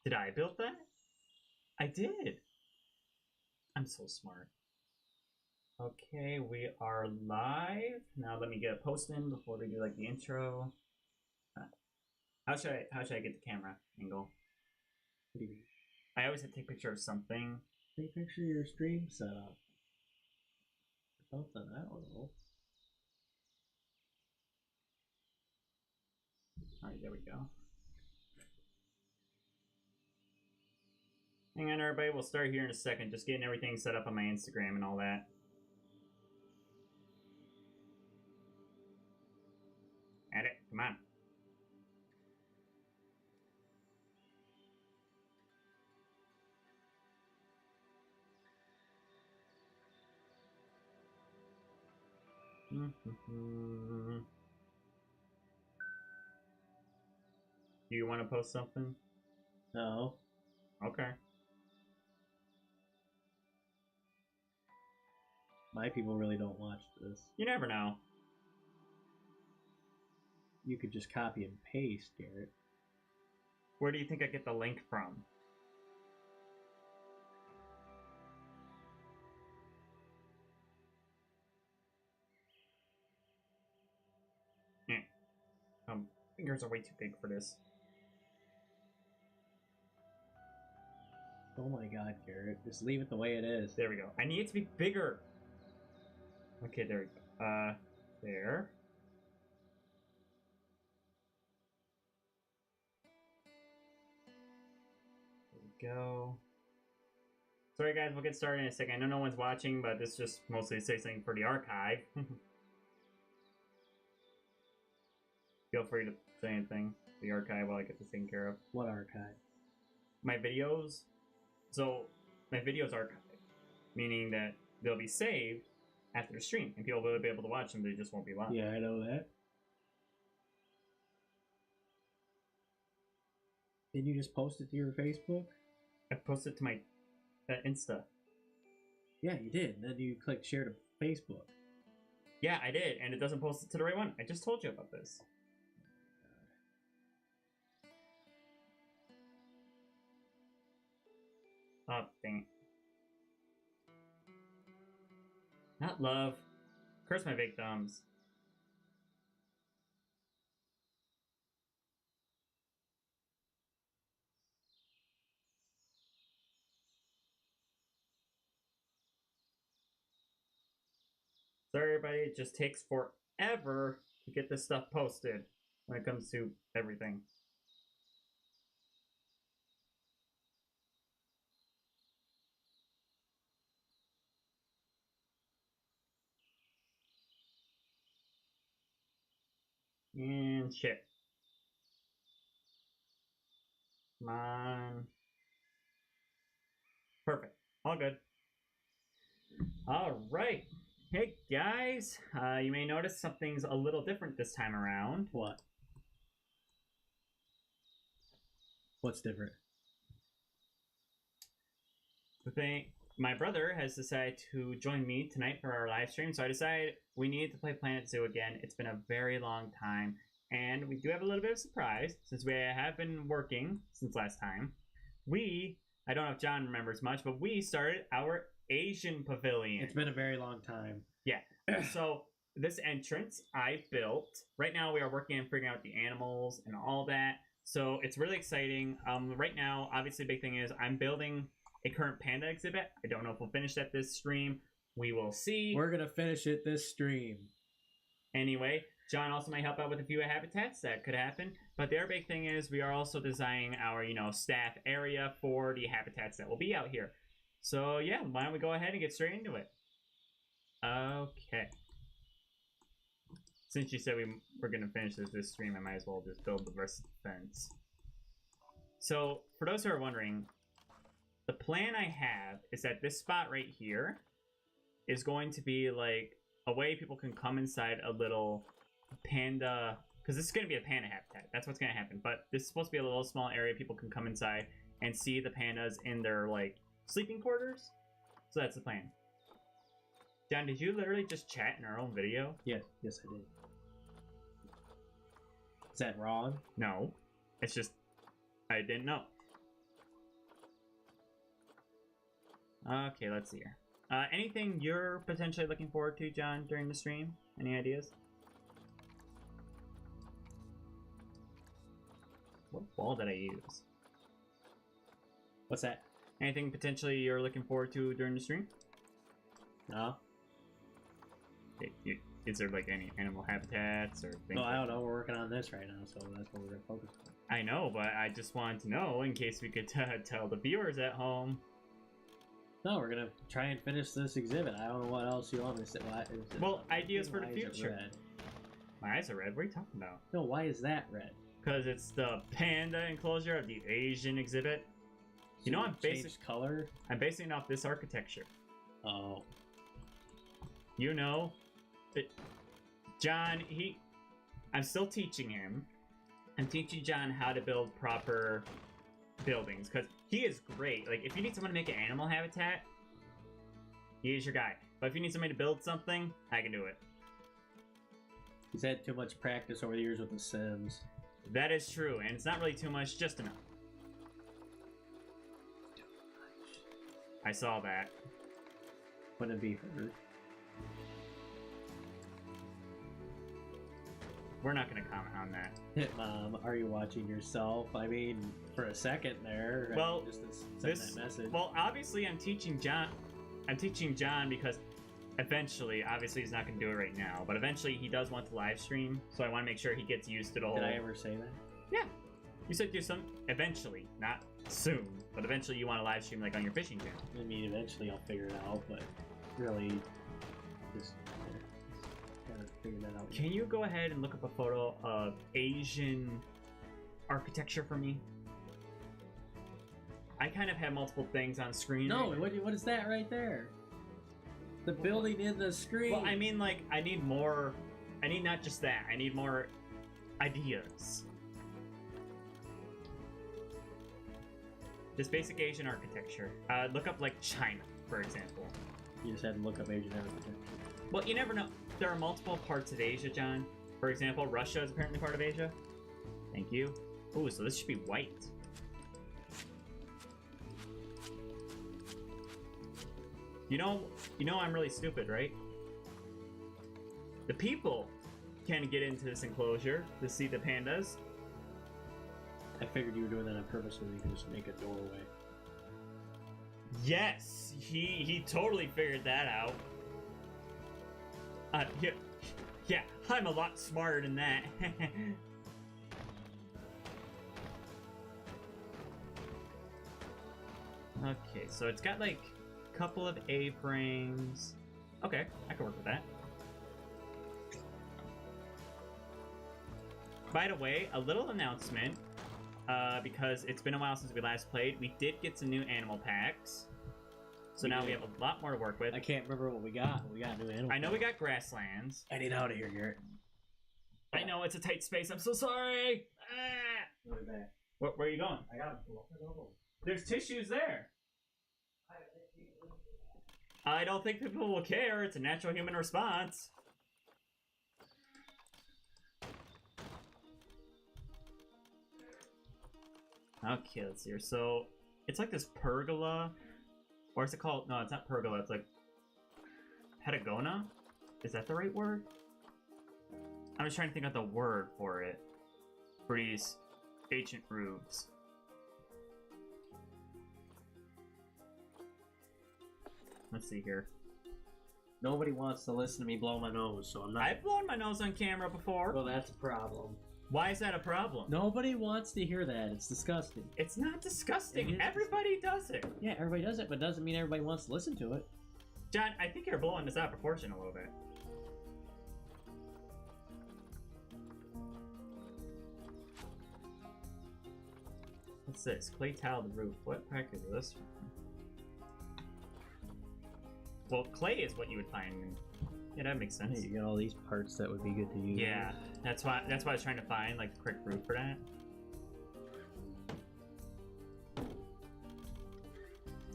Did I build that? I did. I'm so smart. Okay, we are live. Now let me get a post in before we do like the intro. How should I get the camera angle? What do you mean? I always have to take a picture of something. Take a picture of your stream setup. Or something, I don't know. Alright, there we go. Hang on, everybody. We'll start here in a second. Just getting everything set up on my Instagram and all that. Add it. Come on. Do you want to post something? No. Okay. My people really don't watch this. You never know. You could just copy and paste, Garrett. Where do you think I get the link from? Fingers are way too big for this. Oh my god, Garrett. Just leave it the way it is. There we go. I need it to be bigger. Okay, there we go. There. There we go. Sorry guys, we'll get started in a second. I know no one's watching, but this just mostly says something for the archive. Feel free to say anything for the archive while I get this taken care of. What archive? My videos. So, my videos archive, meaning that they'll be saved after the stream, and people will be able to watch them, they just won't be live. Yeah, I know that. Did you just post it to your Facebook? I posted it to my Insta. Yeah, you did. Then you clicked share to Facebook. Yeah, I did, and it doesn't post it to the right one. I just told you about this. Oh, dang it. Not love. Curse my big thumbs. Sorry, everybody. It just takes forever to get this stuff posted when it comes to everything. And shit. Come on. Perfect. All good. All right. Hey guys, you may notice something's a little different this time around. What? What's different? The thing, my brother has decided to join me tonight for our live stream, so I decided we needed to play Planet Zoo again. It's been a very long time, and we do have a little bit of surprise since we have been working since last time. I don't know if John remembers much, but we started our Asian Pavilion. It's been a very long time. Yeah. So this entrance I built. Right now we are working on figuring out the animals and all that. So it's really exciting. Right now, obviously, the big thing is I'm building a current panda exhibit. I don't know if we'll finish that this stream. We will see. We're gonna finish it this stream. Anyway, John also might help out with a few habitats that could happen. But the other big thing is we are also designing our, staff area for the habitats that will be out here. So yeah, why don't we go ahead and get straight into it? Okay. Since you said we're going to finish this stream, I might as well just build the rest of the fence. So, for those who are wondering, the plan I have is that this spot right here is going to be like a way people can come inside a little panda, because this is going to be a panda habitat. That's what's going to happen. But this is supposed to be a little small area people can come inside and see the pandas in their like sleeping quarters. So that's the plan. John, did you literally just chat in our own video? Yes, I did. Is that wrong? No. It's just, I didn't know. Okay, let's see here. Anything you're potentially looking forward to, John, during the stream? Any ideas? What wall did I use? What's that? Anything potentially you're looking forward to during the stream? No. Is there like any animal habitats or things? No, I don't know. We're working on this right now, so that's what we're gonna focus on. I know, but I just wanted to know in case we could tell the viewers at home. No, we're gonna try and finish this exhibit. I don't know what else you want me to say. Well, ideas for the Why is it future. red? My eyes are red. What are you talking about? No, why is that red? Because it's the panda enclosure of the Asian exhibit. You know, I'm changed color. I'm basing it off this architecture. Oh, You know, John, I'm still teaching him. I'm teaching John how to build proper buildings because he is great. Like, if you need someone to make an animal habitat, he is your guy. But if you need somebody to build something, I can do it. he's had too much practice over the years with The Sims. That is true, and it's not really too much, just enough. I saw that. Wouldn't be heard. We're not going to comment on that. Mom, are you watching yourself? I mean, for a second there. Well, just to send that message. Well, obviously, I'm teaching John. I'm teaching John because eventually, obviously, he's not going to do it right now, but eventually, he does want to live stream. So I want to make sure he gets used to the whole. Did I ever say that? Yeah, you said do some eventually, not soon, but eventually you want to live stream like on your fishing channel. I mean, eventually I'll figure it out, but really, just gotta figure that out. Can you go ahead and look up a photo of Asian architecture for me? I kind of have multiple things on screen. No, what is that right there? The building in the screen. Well, I mean, like, I need more. I need not just that. I need more ideas. Just basic Asian architecture. Look up, like, China, for example. You just had to look up Asian architecture. Well, you never know. There are multiple parts of Asia, John. For example, Russia is apparently part of Asia. Thank you. Ooh, so this should be white. You know I'm really stupid, right? The people can get into this enclosure to see the pandas. I figured you were doing that on purpose so you could just make a doorway. Yes, he totally figured that out. Yeah, I'm a lot smarter than that. Okay, so it's got like a couple of A-frames. Okay, I can work with that. By the way, a little announcement. Because it's been a while since we last played, we did get some new animal packs. So now we have a lot more to work with. I can't remember what we got. We got new animals. I know we got grasslands. I need out of here, Garrett. I know it's a tight space. I'm so sorry. Go back. Where are you going? I got it. There's tissues there. I don't think people will care. It's a natural human response. Okay, let's see here. So, it's like this pergola. Or is it called... No, it's not pergola. It's like... Pedagona? Is that the right word? I'm just trying to think of the word for it. For these ancient roofs. Let's see here. Nobody wants to listen to me blow my nose, so I'm not... I've blown my nose on camera before. Well, that's a problem. Why is that a problem? Nobody wants to hear that. It's disgusting. It's not disgusting. It is. Everybody does it. Yeah, everybody does it, but doesn't mean everybody wants to listen to it. John, I think you're blowing this out of proportion a little bit. What's this? Clay tile the roof. What pack is this from? Well, clay is what you would find in... Yeah, that makes sense. Hey, you got all these parts that would be good to use. Yeah, that's why I was trying to find like the correct roof for that.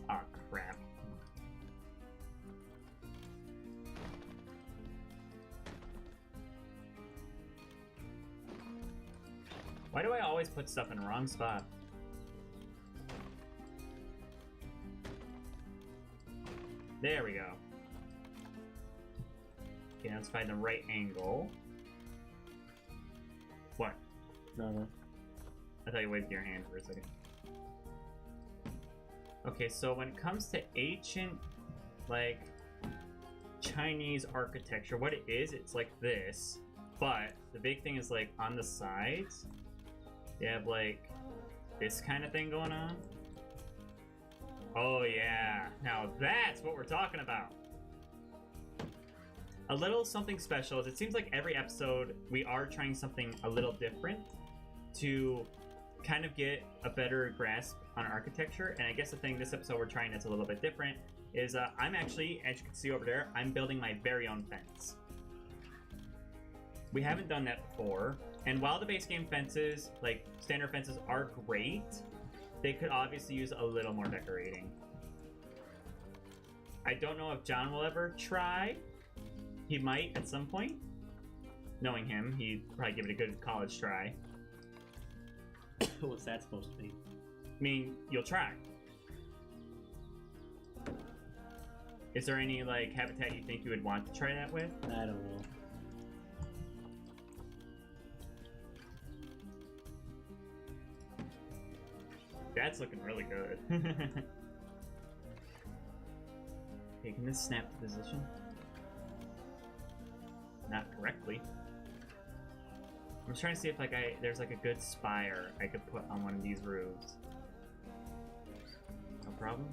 Oh crap. Why do I always put stuff in the wrong spot? There we go. Okay, let's find the right angle. What? No. I thought you waved your hand for a second. Okay, so when it comes to ancient, like, Chinese architecture, what it is, it's like this. But the big thing is, like, on the sides, they have, like, this kind of thing going on. Oh, yeah. Now that's what we're talking about. A little something special is it seems like every episode we are trying something a little different to kind of get a better grasp on architecture. And I guess the thing this episode we're trying that's a little bit different is I'm actually, as you can see over there, I'm building my very own fence. We haven't done that before. And while the base game fences, like standard fences, are great, they could obviously use a little more decorating. I don't know if John will ever try. He might at some point. Knowing him, he'd probably give it a good college try. What's that supposed to mean? I mean, you'll try. Is there any, like, habitat you think you would want to try that with? I don't know. That's looking really good. Okay, can this snap to position? Not correctly. I'm just trying to see if, like, there's, like, a good spire I could put on one of these roofs. No problem.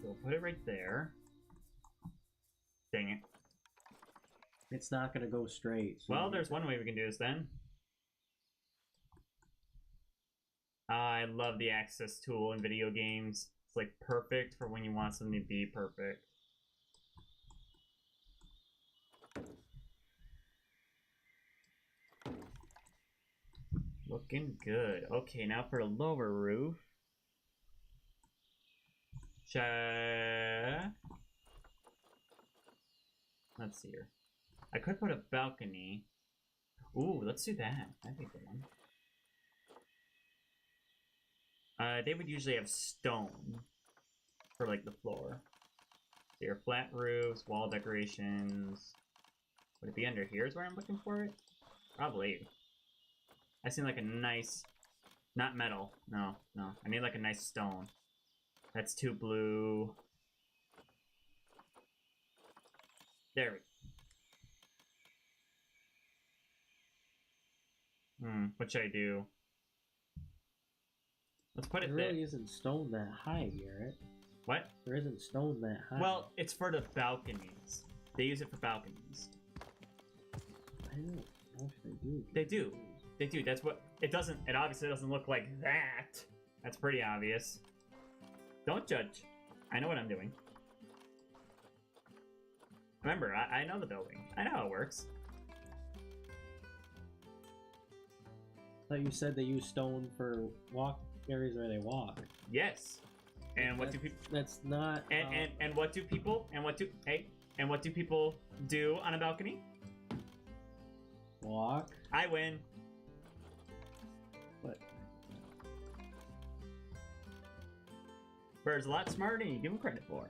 So we'll put it right there. Dang it. It's not gonna go straight. So Well, there's one way we can do this then. I love the access tool in video games. It's like perfect for when you want something to be perfect. Looking good. Okay, now for a lower roof. Let's see here. I could put a balcony. Ooh, let's do that. That'd be a good one. They would usually have stone for, like, the floor. So your flat roofs, wall decorations. Would it be under here is where I'm looking for it? Probably. I seem like a nice... Not metal. No. I need, like, a nice stone. That's too blue. There we go. What should I do? Let's put it there. there. Really isn't stone that high, Garrett. What? There isn't stone that high. Well, it's for the balconies. They use it for balconies. I don't know if they do. They do. They do. That's what... It obviously doesn't look like that. That's pretty obvious. Don't judge. I know what I'm doing. Remember, I know the building. I know how it works. I thought you said they use stone for walk areas where they walk. Yes. And what do people... That's not... And what do people... And what do people do on a balcony? Walk. I win. What? Bird's a lot smarter than you give him credit for.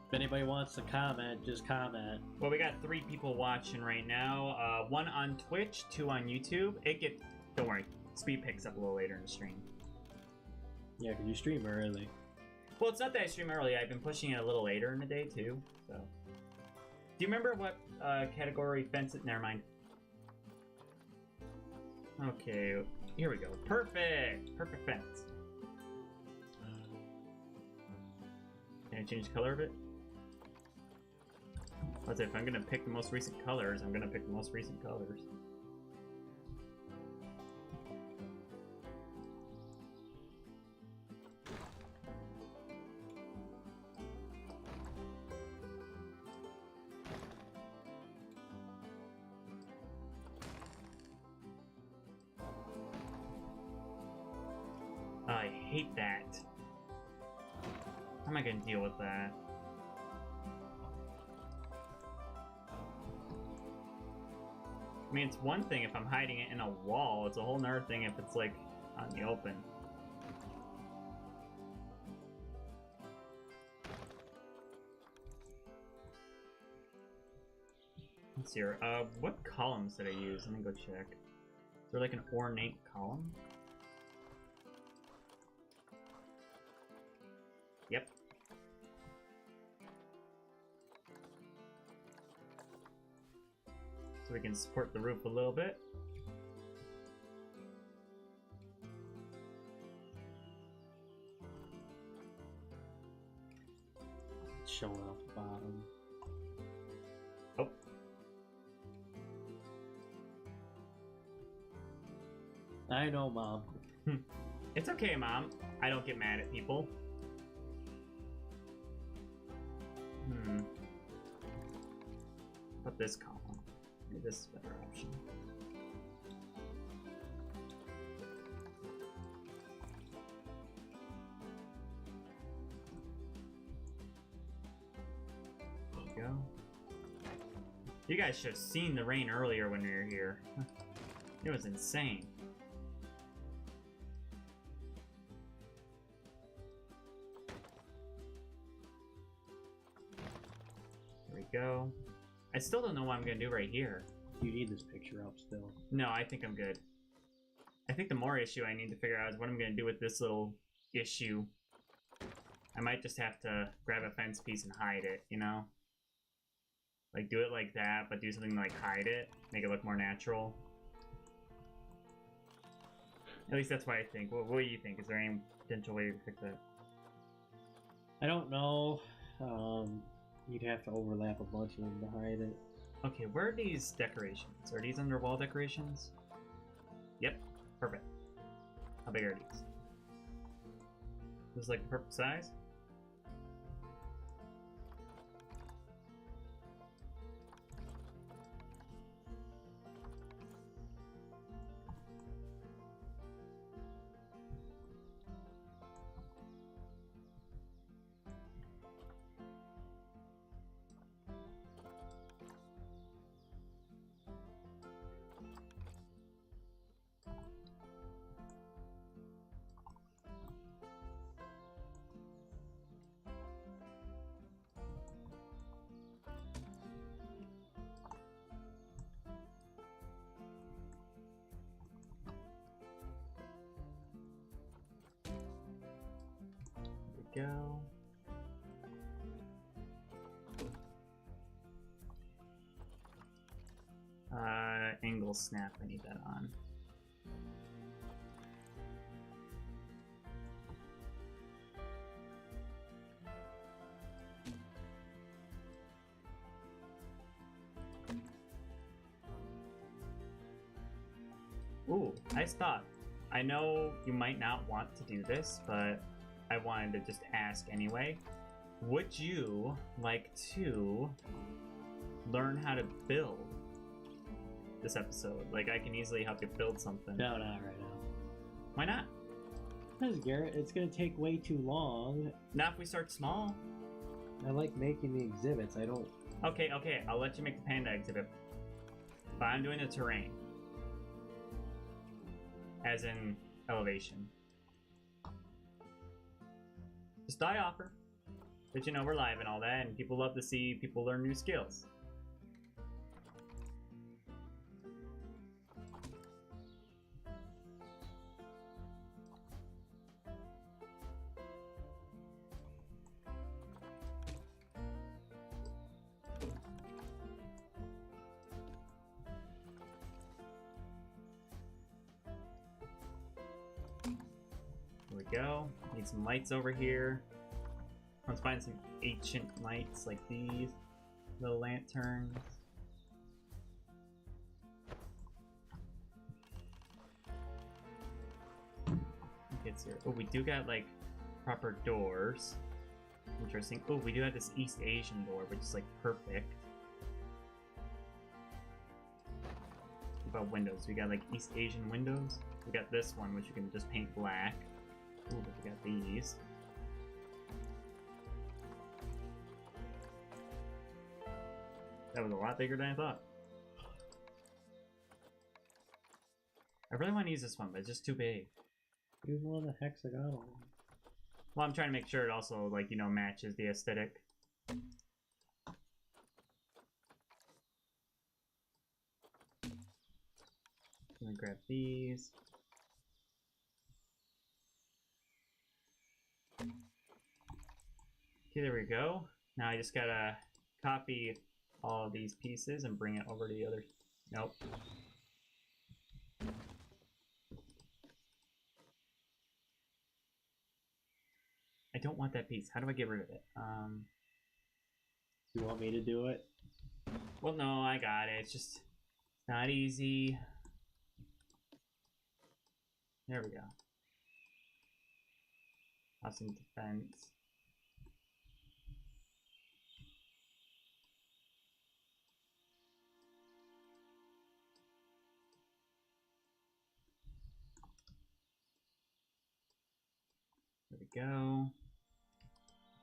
If anybody wants to comment, just comment. Well, we got 3 people watching right now. 1 on Twitch, 2 on YouTube. Don't worry, speed picks up a little later in the stream. Yeah, because you stream early. Well, it's not that I stream early. I've been pushing it a little later in the day, too. So, do you remember what category fence it? Never mind. Okay, here we go. Perfect! Perfect fence. Can I change the color of it? Let's say if I'm gonna pick the most recent colors, I'm gonna pick the most recent colors. I hate that. How am I gonna deal with that? I mean, it's one thing if I'm hiding it in a wall. It's a whole nother thing if it's, like, out in the open. Let's see here. What columns did I use? Let me go check. Is there, like, an ornate column? Yep. So we can support the roof a little bit. It's showing off the bottom. Oh. I know, Mom. It's okay, Mom. I don't get mad at people. Put this column. Maybe this is a better option. There you go. You guys should have seen the rain earlier when we were here. It was insane. There we go. I still don't know what I'm gonna do right here. You need this picture up still. No, I think I'm good. I think the more issue I need to figure out is what I'm gonna do with this little issue. I might just have to grab a fence piece and hide it, you know? Like, do it like that, but do something like hide it. Make it look more natural. At least that's what I think. What do you think? Is there any potential way to fix that? I don't know. You'd have to overlap a bunch of them to hide it. Okay, where are these decorations? Are these under wall decorations? Yep, perfect. How big are these? This is like the perfect size? Go. Angle snap, I need that on. Ooh, nice thought. I know you might not want to do this, but I wanted to just ask anyway. Would you like to learn how to build this episode? Like, I can easily help you build something. No, not right now. Why not? Because, Garrett, it's going to take way too long. Not if we start small. I like making the exhibits. I don't... Okay, I'll let you make the panda exhibit. But I'm doing the terrain. As in elevation. Just die offer. But you know, we're live and all that, and people love to see people learn new skills. There we go. Need some lights over here. Let's find some ancient lights like these. Little lanterns. It's here. Oh, we do got like proper doors. Interesting. Oh, we do have this East Asian door, which is like perfect. What about windows? We got like East Asian windows. We got this one, which you can just paint black. Ooh, but we got these. That was a lot bigger than I thought. I really want to use this one, but it's just too big. Use one of the hexagonal ones. Well, I'm trying to make sure it also, like, you know, matches the aesthetic. Gonna grab these. Okay, there we go. Now I just gotta copy all of these pieces and bring it over to the other. Nope. I don't want that piece. How do I get rid of it? You want me to do it? Well, no, I got it. It's just not easy. There we go. Awesome defense. There we go.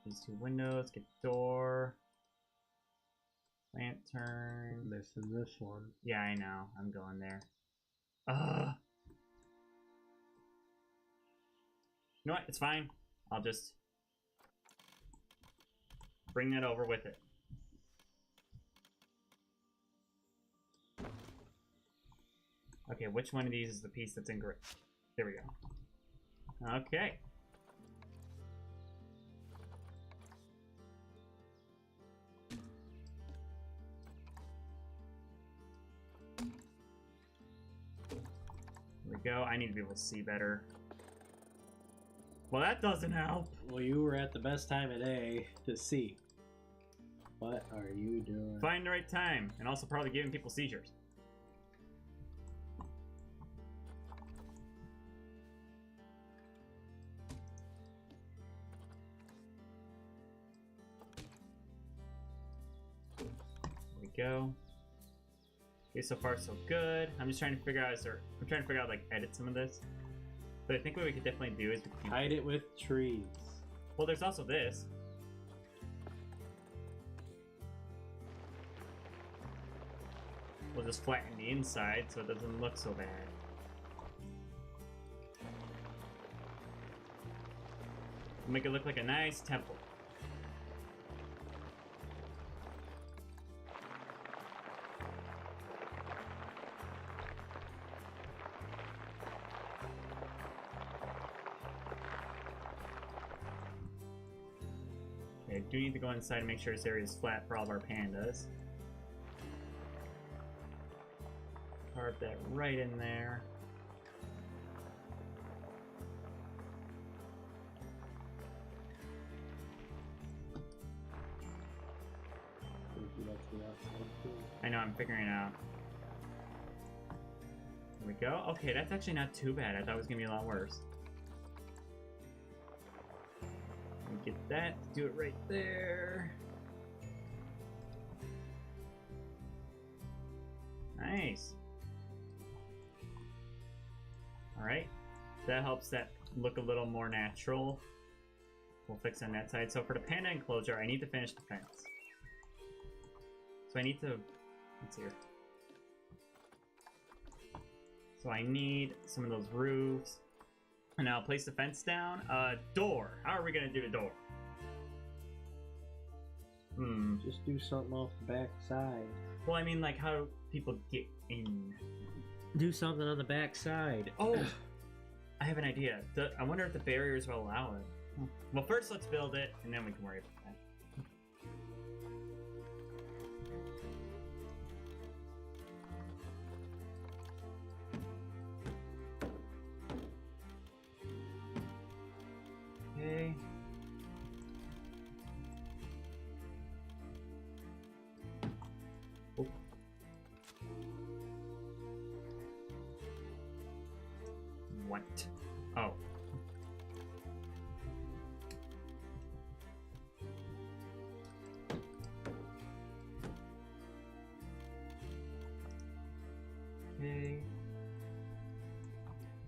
These two windows, get door. Lantern. Missing this one. Yeah, I know. I'm going there. Ugh. You know what? It's fine. I'll just bring that over with it. Okay, which one of these is the piece that's incorrect? There we go. Okay. There we go. I need to be able to see better. Well, that doesn't help. Well, you were at the best time of day to see. What are you doing? Find the right time, and also probably giving people seizures. There we go. Okay, so far so good. I'm just trying to figure out, I'm trying to figure out, like, edit some of this. But I think what we could definitely do is we could hide it with trees. Well, there's also this. We'll just flatten the inside so it doesn't look so bad. Make it look like a nice temple. I do need to go inside and make sure this area is flat for all of our pandas. Carve that right in there. I know, I'm figuring it out. There we go. Okay, that's actually not too bad. I thought it was gonna be a lot worse. Get that, do it right there. Nice. Alright, that helps that look a little more natural. We'll fix on that side. So for the panda enclosure, I need to finish the fence. So I need to, let's see here. So I need some of those roofs. And I'll place the fence down. Door. How are we gonna do the door? Just do something off the back side. Well, I mean, like, how do people get in? Do something on the back side. Oh! I have an idea. I wonder if the barriers will allow it. Well, first let's build it, and then we can worry about that. Okay. Oh. What? Oh. Okay.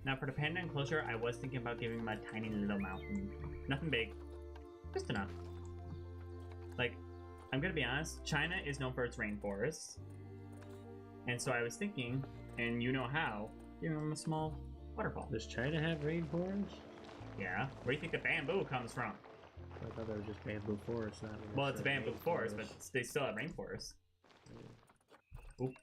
Now for the panda enclosure, I was thinking about giving him a tiny little mountain. Nothing big. Just enough. Like, I'm gonna be honest, China is known for its rainforests. And so I was thinking, and you know how, give them a small waterfall. Does China have rainforests? Yeah. Where do you think the bamboo comes from? I thought that was just bamboo forest. Not Well, it's a bamboo forest, but they still have rainforests. Oop.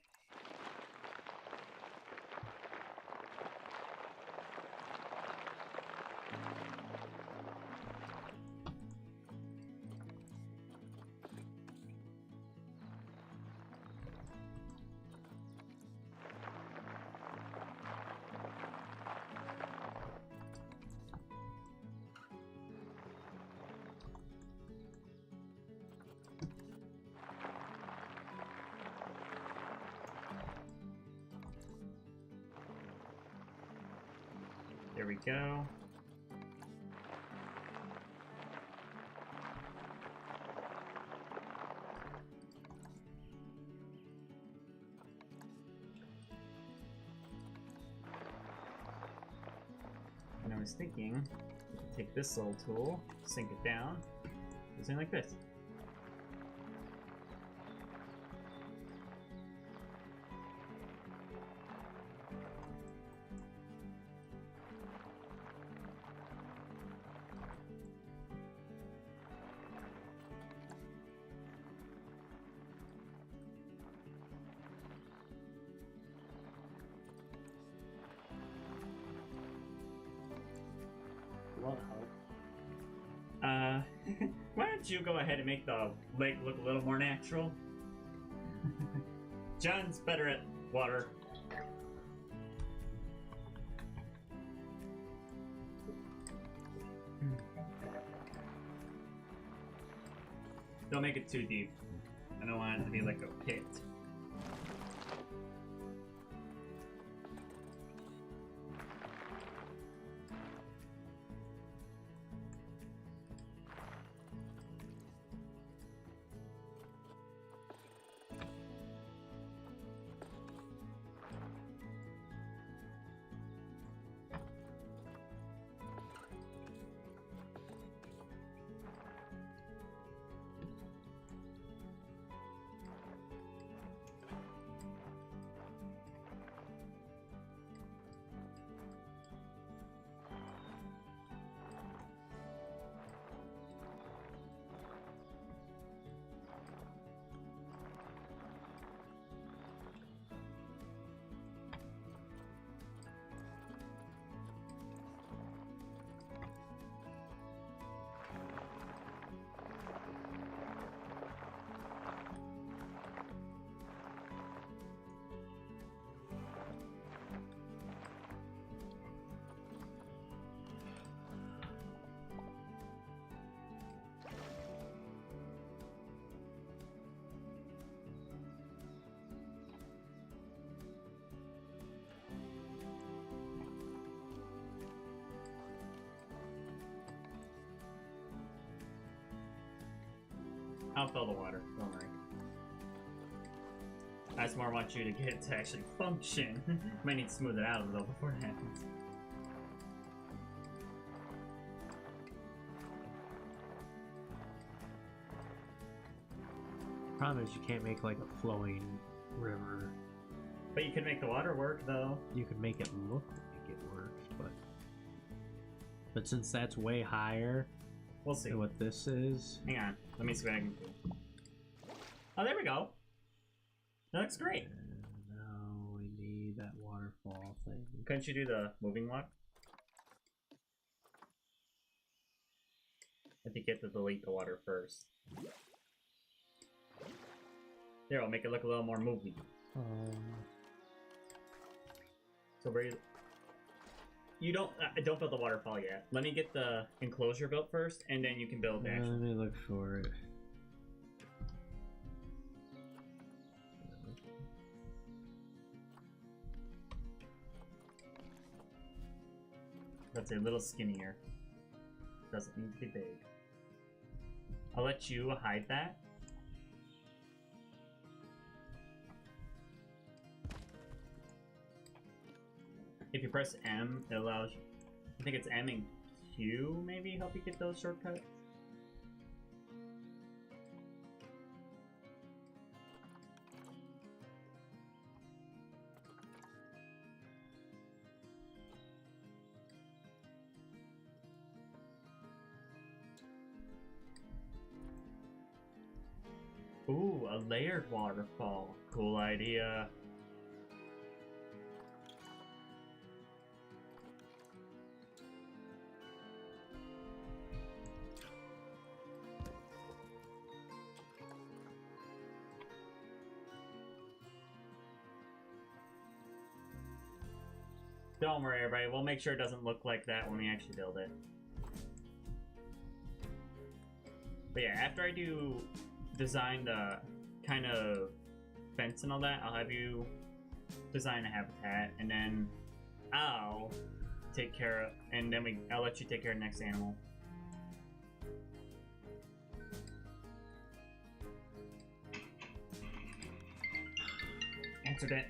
There we go. And I was thinking, we could take this little tool, sink it down, do something like this. Why don't you go ahead and make the lake look a little more natural? John's better at water. Don't make it too deep. I don't want it to be like a pit. I'll fill the water, don't worry. I just more want you to get it to actually function. Might need to smooth it out a little before it happens. Problem is you can't make like a flowing river. But you can make the water work though. You could make it look like it works, but since that's way higher We'll see. than what this is. Hang on. Let me see what I can do. Oh, there we go. That looks great. No, we need that waterfall thing. Couldn't you do the moving one? I think you have to delete the water first. There, I'll make it look a little more moving. So where you don't build the waterfall yet. Let me get the enclosure built first, and then you can build the actual. Let me look for it. That's a little skinnier. Doesn't need to be big. I'll let you hide that. If you press M, it allows you, I think it's M and Q maybe help you get those shortcuts. Ooh, a layered waterfall. Cool idea. Don't worry, everybody. We'll make sure it doesn't look like that when we actually build it. But yeah, after I do design the kind of fence and all that, I'll have you design a habitat, and then I'll take care of, and then I'll let you take care of the next animal. Answered it.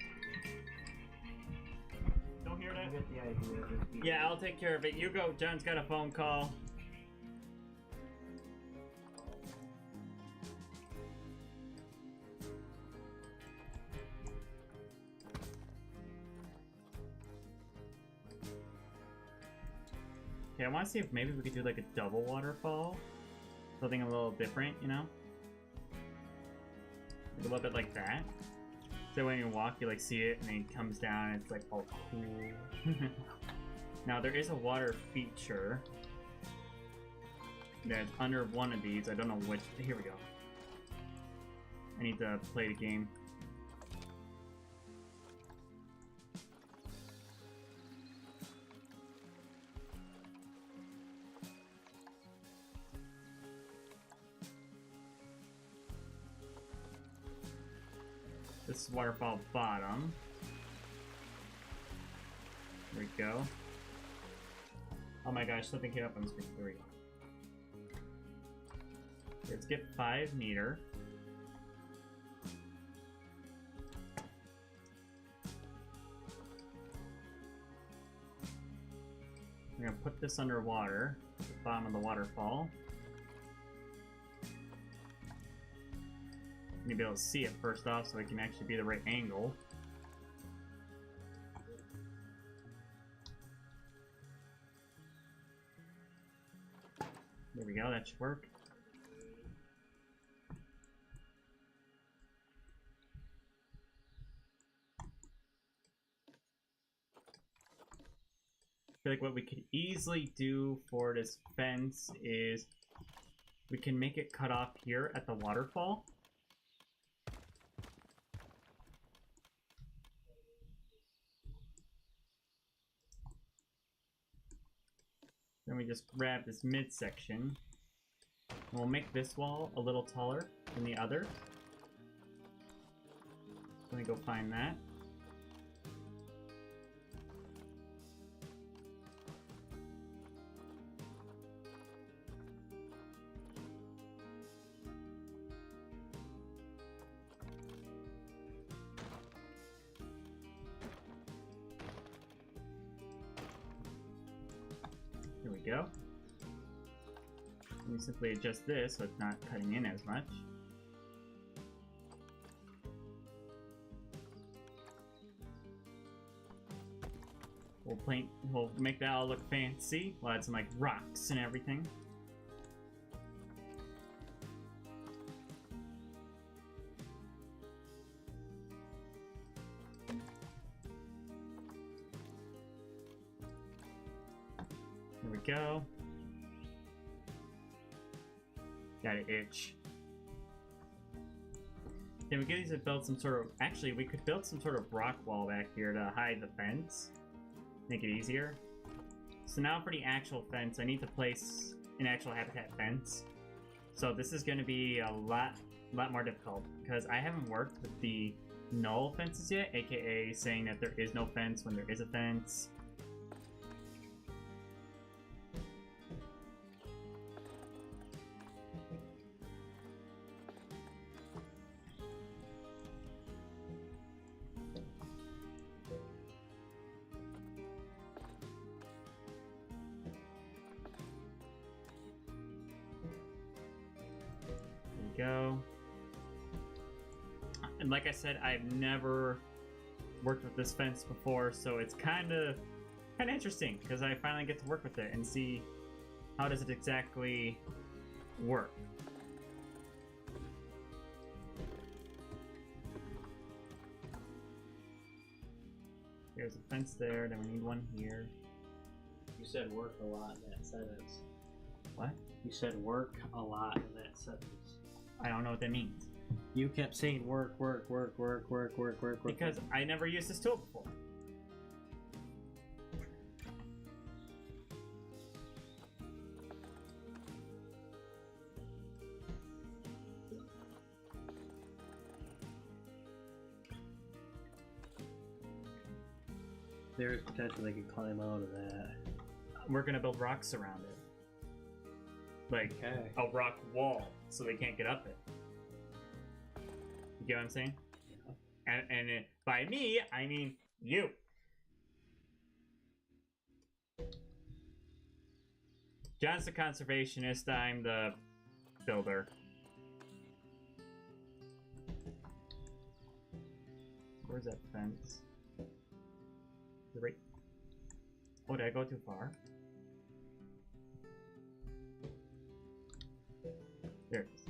Don't hear that? I get the idea. Yeah, I'll take care of it. You go. John's got a phone call. Okay, I want to see if maybe we could do like a double waterfall. Something a little different, you know? Like a little bit like that. So when you walk, you like see it and then it comes down and it's like all cool. Now there is a water feature that's under one of these. I don't know which. Here we go. I need to play the game. This is waterfall bottom. There we go. Oh my gosh, something came up on the screen. There we go. Let's get 5 meter. We're gonna put this underwater at the bottom of the waterfall. Need to be able to see it first off so it can actually be the right angle. There we go, that should work. I feel like what we could easily do for this fence is we can make it cut off here at the waterfall. Then we just grab this midsection. And we'll make this wall a little taller than the other. Let me go find that. Here we go. Let me simply adjust this so it's not cutting in as much. We'll make that all look fancy. We'll add some like rocks and everything. There we go. Got an itch. Then we could easily build some sort of... Actually, we could build some sort of rock wall back here to hide the fence. Make it easier. So now for the actual fence, I need to place an actual habitat fence. So this is going to be a lot more difficult because I haven't worked with the null fences yet, aka saying that there is no fence when there is a fence. Go. And like I said, I've never worked with this fence before, so it's kind of interesting because I finally get to work with it and see how does it exactly work. There's a fence there, then we need one here. You said work a lot in that sentence. What? You said work a lot in that sentence. I don't know what that means. You kept saying work. Because I never used this tool before. There's potential they could climb out of that. We're gonna build rocks around it. Like Okay. a rock wall, so they can't get up it. You get what I'm saying? Yeah. And by me, I mean you. John's the conservationist, I'm the builder. Where's that fence? Is it right? Oh, did I go too far? There it is.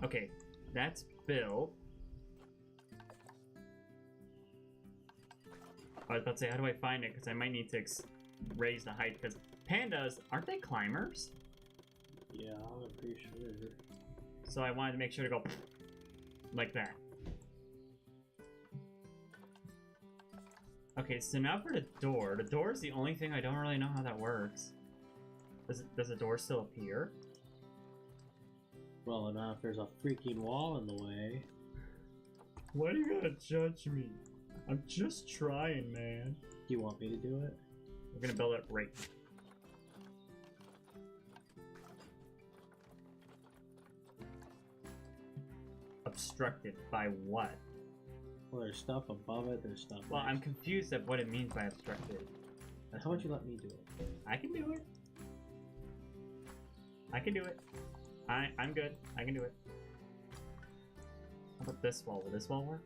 Okay, that's built. I was about to say, how do I find it? Because I might need to raise the height. Because pandas, aren't they climbers? Yeah, I'm pretty sure. So I wanted to make sure to go like that. Okay, so now for the door. The door is the only thing I don't really know how that works. Does the door still appear? Well, now if there's a freaking wall in the way. Why do you gotta judge me? I'm just trying, man. Do you want me to do it? We're gonna build it right. Obstructed by what? Well, there's stuff above it, there's stuff. Well, next. I'm confused at what it means by obstructed. How about you let me do it? I can do it. I can do it. I'm good. I can do it. How about this wall? Will this wall work?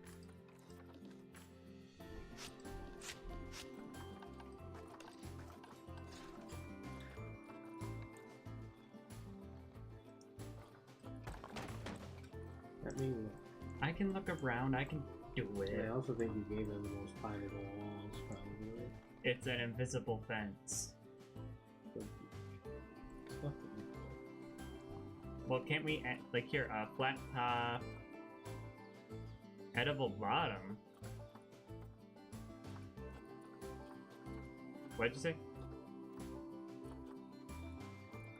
Let me look. I can look around. I can do it. I also think you gave them the most valuable walls, probably. It's an invisible fence. Stuff Well, can't we, like here, flat top, edible bottom? What'd you say?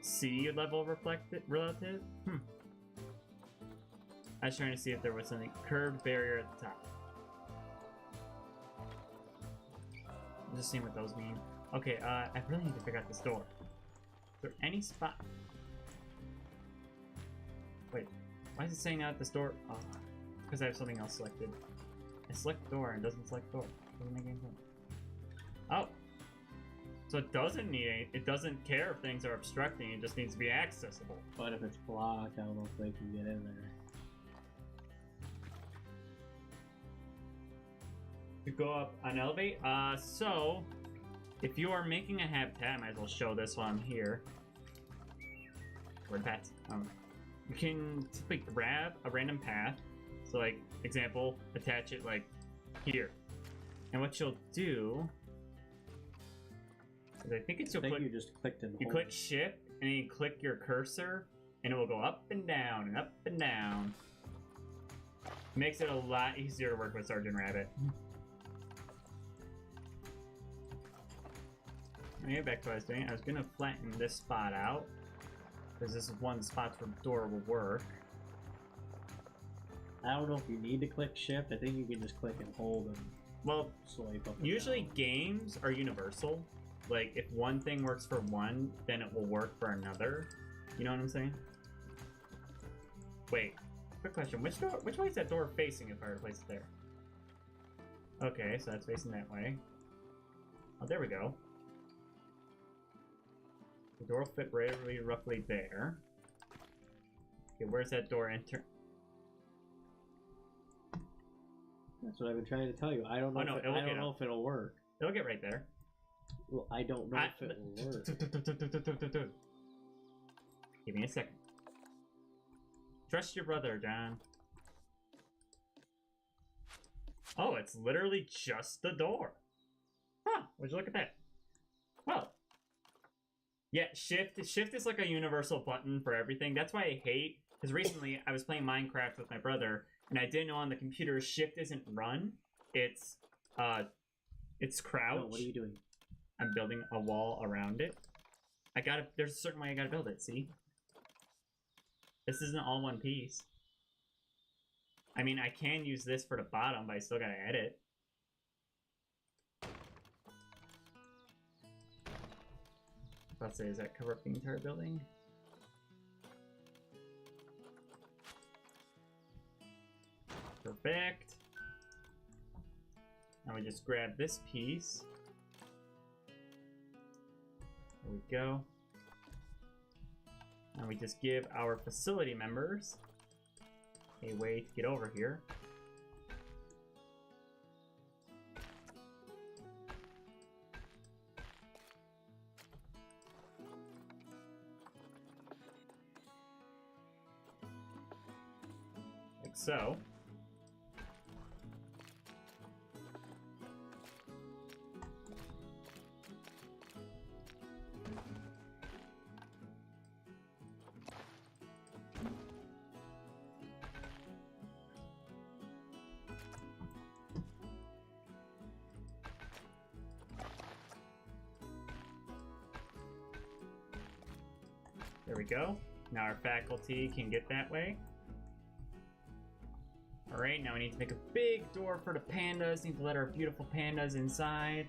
Sea level reflected relative? I was trying to see if there was something. Curved barrier at the top. I'm just seeing what those mean. Okay, I really need to figure out this door. Is there any spot? Wait, why is it saying out this door? Oh, because I have something else selected. I select door and doesn't select door. Doesn't make any sense. Oh, so it doesn't need any. It doesn't care if things are obstructing. It just needs to be accessible. But if it's blocked, I don't know if they can get in there. To go up on elevate. So if you are making a habitat, I might as well show this while I'm here. Where'd that? You can simply grab a random path. So, like, example, attach it like here. And what you'll do is I think it's I think you just clicked and you click shift and then you click your cursor and it will go up and down and up and down. Makes it a lot easier to work with Sergeant Rabbit. Anyway, back to what I was doing. I was gonna flatten this spot out because this is one spot where the door will work. I don't know if you need to click shift. I think you can just click and hold and Well, swipe up and usually down. games are universal. Like, if one thing works for one, then it will work for another. You know what I'm saying? Wait, quick question. Which way is that door facing if I were to place it there? Okay, so that's facing that way. Oh, there we go. The door will fit really roughly there. Okay, where's that door enter? That's what I've been trying to tell you. I don't know. Oh, no, if it will I don't get know up. if it'll work. It'll get right there. Well, I don't know if it will work. Give me a second. Trust your brother, John. Oh, it's literally just the door. Huh, would you look at that? Well. Yeah, shift is like a universal button for everything. That's why I hate, because recently I was playing Minecraft with my brother, and I didn't know on the computer shift isn't run. It's crouch. No, what are you doing? I'm building a wall around it. There's a certain way I gotta build it, see? This isn't all one piece. I mean, I can use this for the bottom, but I still gotta edit. Let's say, does that cover up the entire building? Perfect. Now we just grab this piece. There we go. And we just give our facility members a way to get over here. Like so. There we go. Now our faculty can get that way. Alright, now we need to make a big door for the pandas. Need to let our beautiful pandas inside.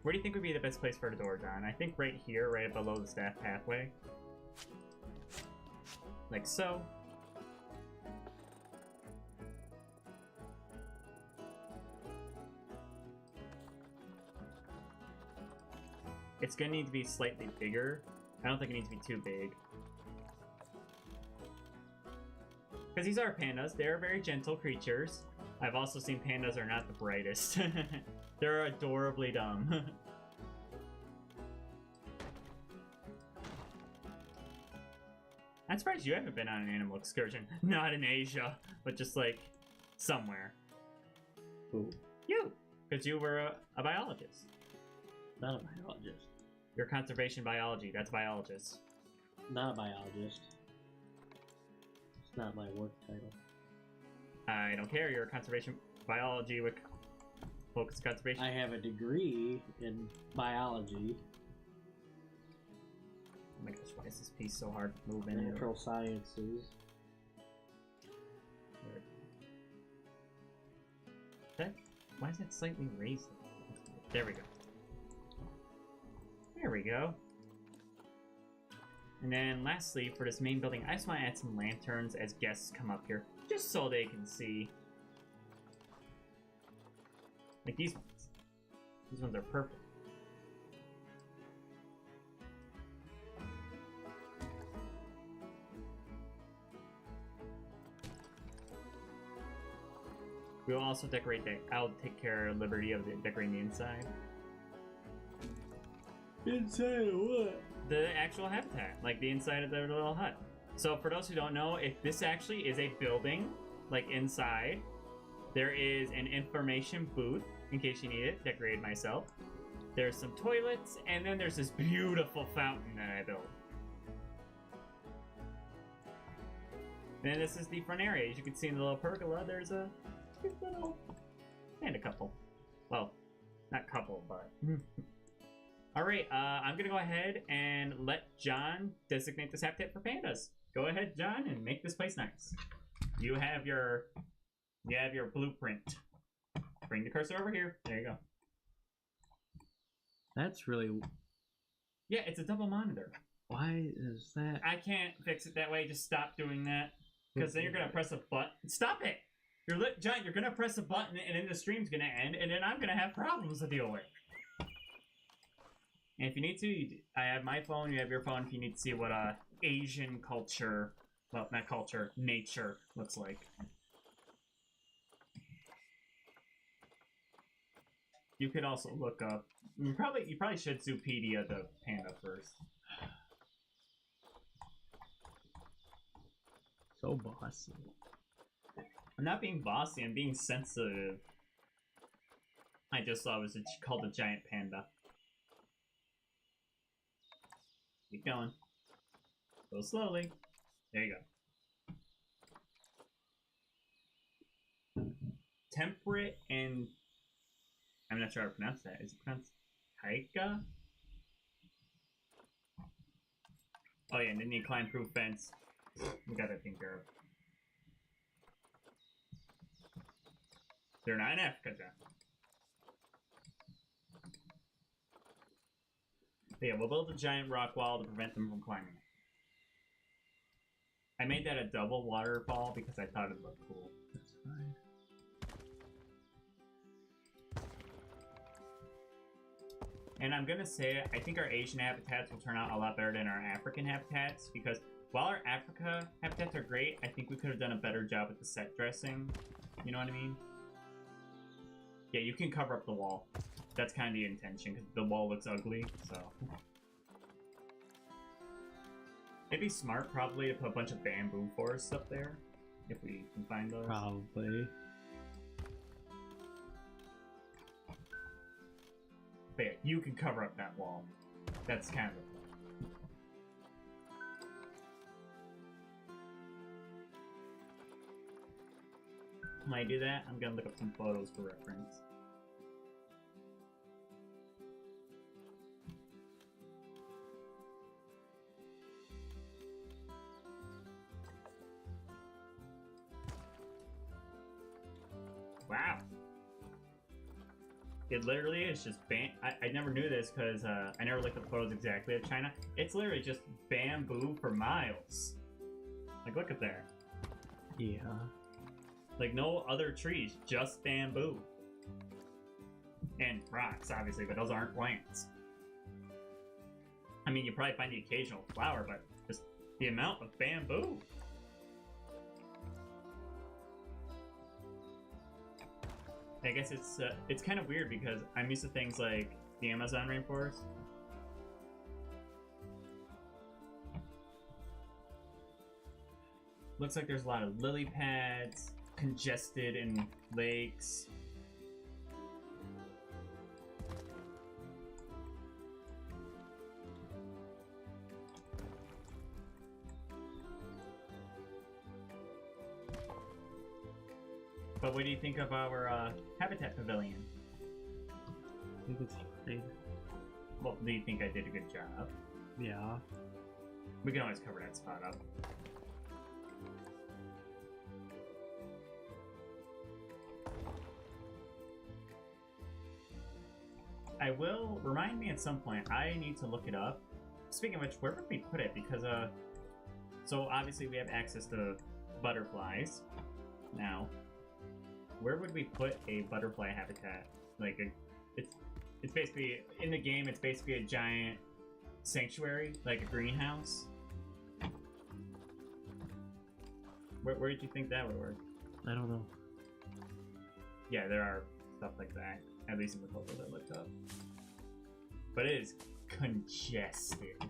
Where do you think would be the best place for the door, John? I think right here, right below the staff pathway. Like so. It's gonna need to be slightly bigger. I don't think it needs to be too big. Because these are pandas. They're very gentle creatures. I've also seen pandas are not the brightest. They're adorably dumb. I'm surprised you haven't been on an animal excursion. Not in Asia, but just like somewhere. Who? You! Because you were a biologist. Not a biologist. You're conservation biology. That's biologist. Not a biologist. It's not my work title. I don't care. You're a conservation biology with focus conservation. I have a degree in biology. Oh my gosh, why is this piece so hard to move in? Natural sciences. Why is that slightly raised? There we go. There we go. And then lastly, for this main building, I just want to add some lanterns as guests come up here, just so they can see. Like these ones. These ones are perfect. We'll also decorate that. I'll take care of liberty of decorating the inside. Inside of what? The actual habitat, like the inside of their little hut. So for those who don't know, if this actually is a building, like inside, there is an information booth, in case you need it, decorated myself. There's some toilets, and then there's this beautiful fountain that I built. Then this is the front area. As you can see in the little pergola, there's a cute little, and a couple. Well, not couple, but... Alright, I'm gonna go ahead and let John designate this habitat for pandas. Go ahead, John, and make this place nice. You have your blueprint. Bring the cursor over here. There you go. That's really... Yeah, it's a double monitor. Why is that? I can't fix it that way. Just stop doing that. Because then you're gonna press a button. Stop it! John, you're gonna press a button and then the stream's gonna end, and then I'm gonna have problems to deal with. And if you need to, I have my phone, you have your phone if you need to see what Asian culture, well, not culture, nature looks like. You could also look up, you probably should Zoopedia the panda first. So bossy. not being bossy, I'm being sensitive. I just saw it was called a giant panda. Keep going. Go slowly. There you go. Temperate and... I'm not sure how to pronounce that. Is it pronounced Taika? Oh yeah, and then you climb proof fence. We got that taken care of. They're not in Africa, John. But yeah, we'll build a giant rock wall to prevent them from climbing it. I made that a double waterfall because I thought it looked cool. That's fine. And I'm gonna say, I think our Asian habitats will turn out a lot better than our African habitats, because while our Africa habitats are great, I think we could have done a better job with the set dressing. You know what I mean? Yeah, you can cover up the wall. That's kind of the intention, because the wall looks ugly, so... It'd be smart, probably, to put a bunch of bamboo forests up there, if we can find those. Probably. But yeah, you can cover up that wall. That's kind of the point. When I do that, I'm gonna look up some photos for reference. Wow. It literally is just I never knew this because I never looked at photos exactly of China. It's literally just bamboo for miles. Like, look at there. Yeah. Like, no other trees, just bamboo. And rocks, obviously, but those aren't plants. I mean, you probably find the occasional flower, but just the amount of bamboo. I guess it's kind of weird because I'm used to things like the Amazon rainforest. Looks like there's a lot of lily pads, congested in lakes. But what do you think of our habitat pavilion? I think it's fine. Well, do you think I did a good job? Yeah. We can always cover that spot up. I will remind me at some point. I need to look it up. Speaking of which, where would we put it? Because so obviously we have access to butterflies now. Where would we put a butterfly habitat? Like, it's basically, in the game, it's basically a giant sanctuary, like a greenhouse. Where did you think that would work? I don't know. Yeah, there are stuff like that, at least in the photos I looked up. But it is congested.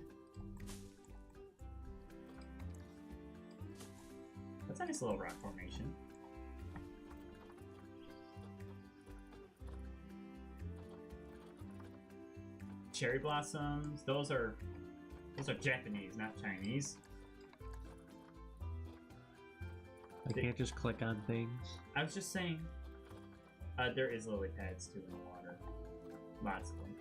That's a nice little rock formation. Cherry blossoms, those are Japanese, not Chinese. I can't just click on things. I was just saying, there is lily pads too in the water. Lots of them.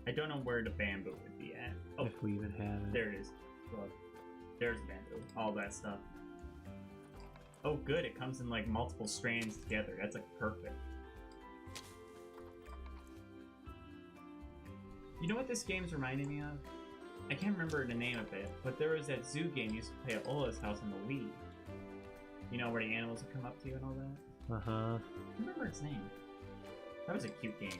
I don't know where the bamboo would be at. Oh, if we even have it. there it is. Look, there's bamboo. All that stuff. Oh, good. It comes in like multiple strands together. That's like perfect. You know what this game's reminding me of? I can't remember the name of it, but there was that zoo game you used to play at Ola's house on the Wii. You know, where the animals would come up to you and all that? Uh-huh. I don't remember its name. That was a cute game.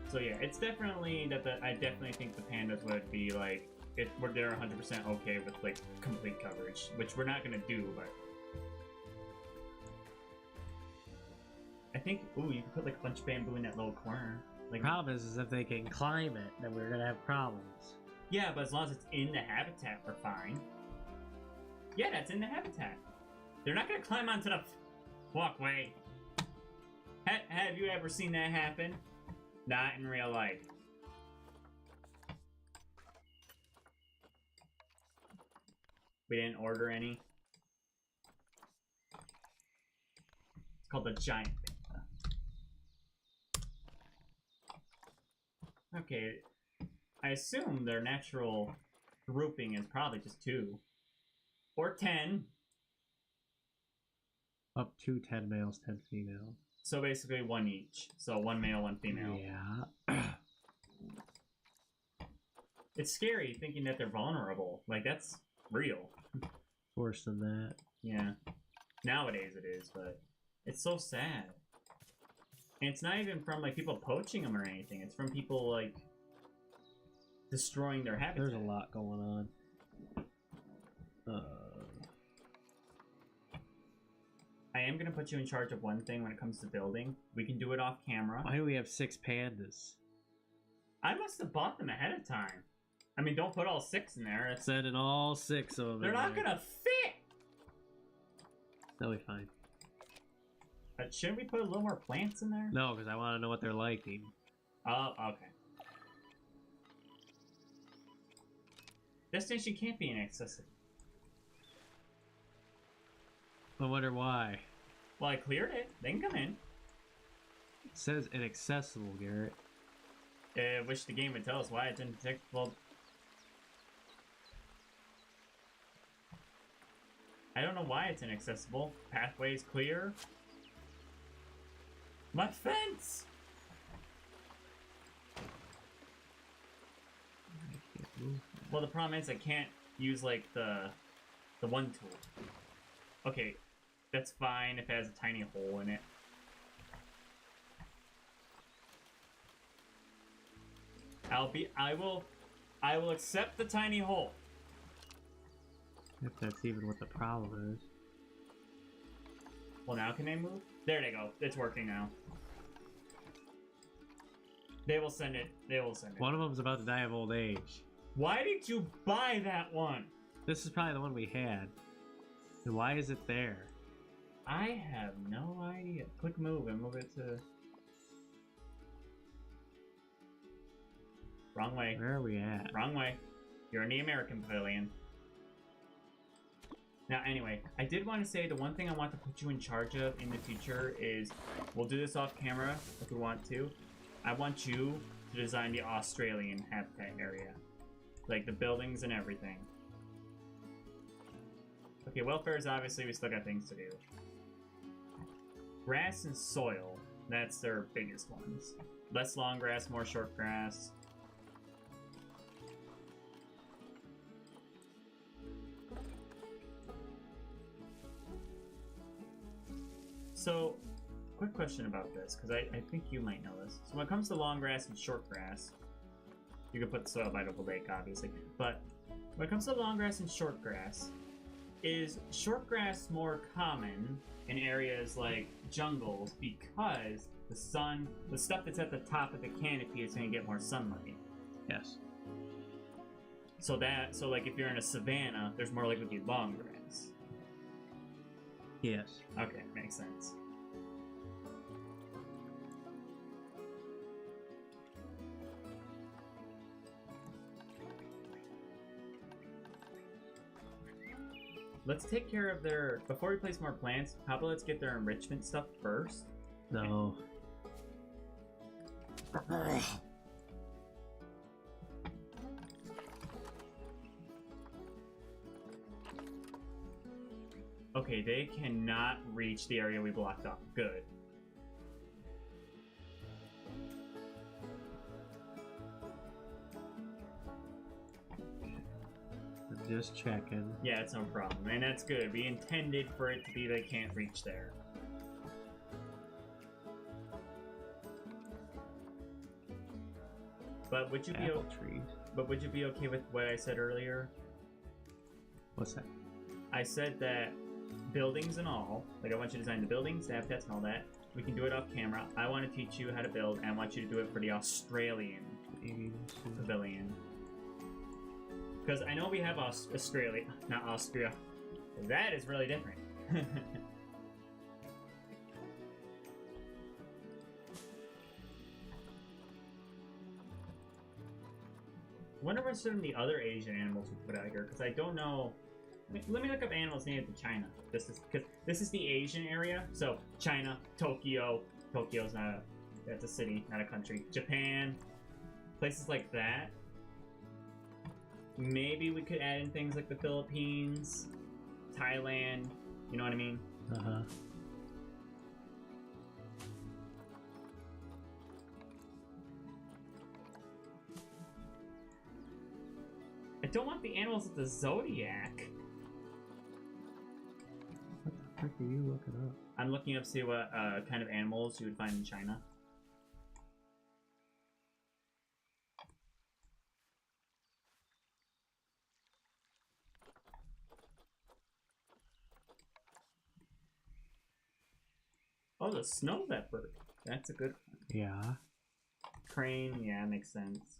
So yeah, it's definitely that I definitely think the pandas would be like, they're 100% okay with like complete coverage, which we're not gonna do, but think, ooh, you could put like a bunch of bamboo in that little corner. Like, Problem is if they can climb it, then we're gonna have problems. yeah, but as long as it's in the habitat, we're fine. Yeah, that's in the habitat. They're not gonna climb onto the walkway. Have you ever seen that happen? Not in real life. We didn't order any. It's called the giant pizza. Okay, I assume their natural grouping is probably just 2. Or 10. Up to 10 males, 10 females. So basically 1 each. So 1 male, 1 female. Yeah. It's scary thinking that they're vulnerable. Like, that's real. Worse than that. Yeah. Nowadays it is, but it's so sad. And it's not even from, like, people poaching them or anything. It's from people, like, destroying their habitat. There's a lot going on. I am going to put you in charge of one thing when it comes to building. We can do it off camera. Why do we have 6 pandas? I must have bought them ahead of time. I mean, don't put all 6 in there. Sending all 6 of them. They're not going to fit! They'll be fine. Shouldn't we put a little more plants in there? No, because I want to know what they're liking. Oh, okay. Destination can't be inaccessible. I wonder why. Well, I cleared it. They can come in. It says inaccessible, Garrett. I wish the game would tell us why it's inaccessible. Well, I don't know why it's inaccessible. Pathway is clear. My fence! I can't move. Well, the problem is I can't use, like, the one tool. Okay, that's fine if it has a tiny hole in it. I will accept the tiny hole. If that's even what the problem is. Well, now can they move? There they go. It's working now. They will send it. They will send it. One of them's about to die of old age. Why did you buy that one? This is probably the one we had. And why is it there? I have no idea. Click move and move it to... Wrong way. Where are we at? Wrong way. You're in the American Pavilion. Now, anyway, I did want to say the one thing I want to put you in charge of in the future is, we'll do this off camera if we want to. I want you to design the Australian habitat area. Like the buildings and everything. Okay, welfare is obviously, we still got things to do. Grass and soil, that's their biggest ones. Less long grass, more short grass. So, quick question about this, because I think you might know this. So when it comes to long grass and short grass, you can put the soil biteable lake, obviously, but when it comes to long grass and short grass, is short grass more common in areas like jungles because the sun, the stuff that's at the top of the canopy is going to get more sunlight? Yes. So like if you're in a savanna, there's more likely to be long grass. Yes. Okay, makes sense. Let's take care of their... Before we place more plants, how about let's get their enrichment stuff first? No. Okay, they cannot reach the area we blocked off. Good. Just checking. Yeah, it's no problem. And that's good. We intended for it to be they can't reach there. But would you be Apple trees. But would you be okay with what I said earlier? What's that? I said that buildings and all, like I want you to design the buildings, the habitats and all that, We can do it off camera. I want to teach you how to build, and I want you to do it for the Australian Pavilion. Because I know we have Australia, not Austria. That is really different. I wonder what some of the other Asian animals we put out here, because I don't know. Let me look up animals native to China. Because this is the Asian area. So China, Tokyo. Tokyo's not a, that's a city, not a country. Japan, places like that. Maybe we could add in things like the Philippines, Thailand. You know what I mean? Uh-huh. I don't want the animals of the Zodiac. What the frick are you looking up? I'm looking up to see what kind of animals you would find in China. Oh, the snow leopard. That's a good one. Yeah. Crane, yeah, makes sense.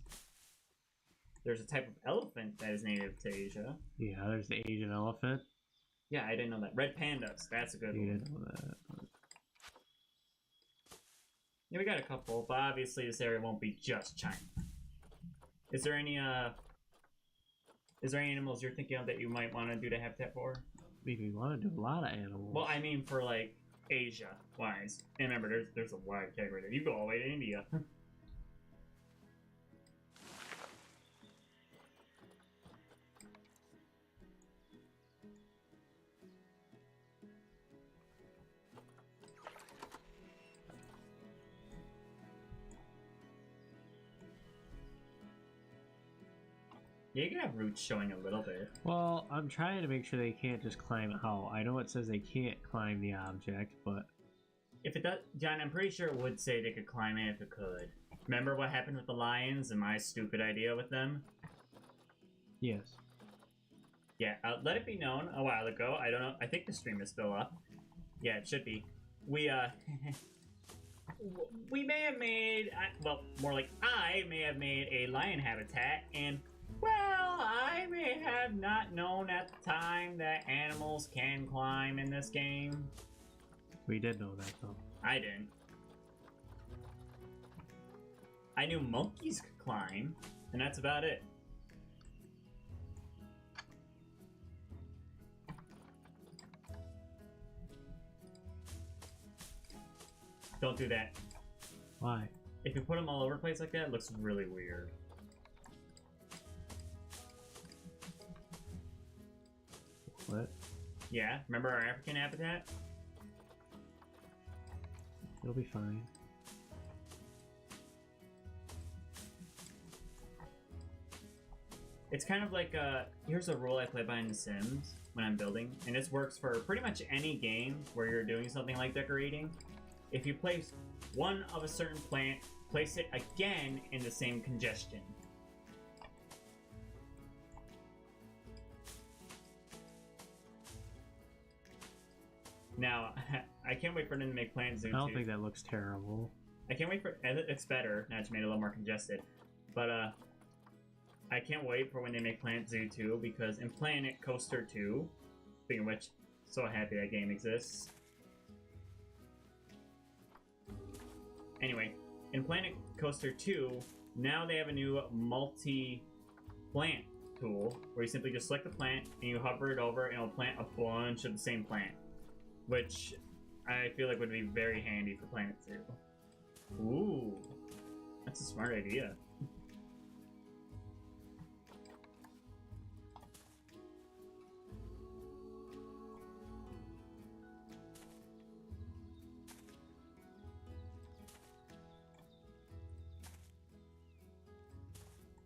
There's a type of elephant that is native to Asia. Yeah, there's the Asian elephant. Yeah, I didn't know that. Red pandas, that's a good You one. didn't know that. Yeah, we got a couple, but obviously this area won't be just China. Is there any animals you're thinking of that you might want to do the habitat for? I mean, we want to do a lot of animals. Well, I mean for like Asia wise. And remember, there's a wide category there. You go all the way to India. Yeah, you can have roots showing a little bit. Well, I'm trying to make sure they can't just climb out. I know it says they can't climb the object, but... If it does, John, I'm pretty sure it would say they could climb it if it could. Remember what happened with the lions and my stupid idea with them? Yes. Yeah, let it be known a while ago. I don't know. I think the stream is still up. Yeah, it should be. We we may have made, well, more like I may have made a lion habitat, and well, I may have not known at the time that animals can climb in this game. We did know that, though. I didn't. I knew monkeys could climb, and that's about it. Don't do that. Why? If you put them all over the place like that, it looks really weird. What? Yeah, remember our African habitat? It'll be fine. It's kind of like, here's a rule I play by in The Sims when I'm building, and this works for pretty much any game where you're doing something like decorating. If you place one of a certain plant, place it again in the same congestion. Now, I can't wait for them to make Plant Zoo. I don't think that looks terrible. I can't wait for it's better now it's made it a little more congested, but I can't wait for when they make Plant Zoo 2, because in Planet Coaster 2, speaking of which, so happy that game exists. Anyway, in Planet Coaster 2, now they have a new multi-plant tool where you simply just select the plant and you hover it over and it'll plant a bunch of the same plant, which I feel like would be very handy for Planet Zoo. Ooh, that's a smart idea.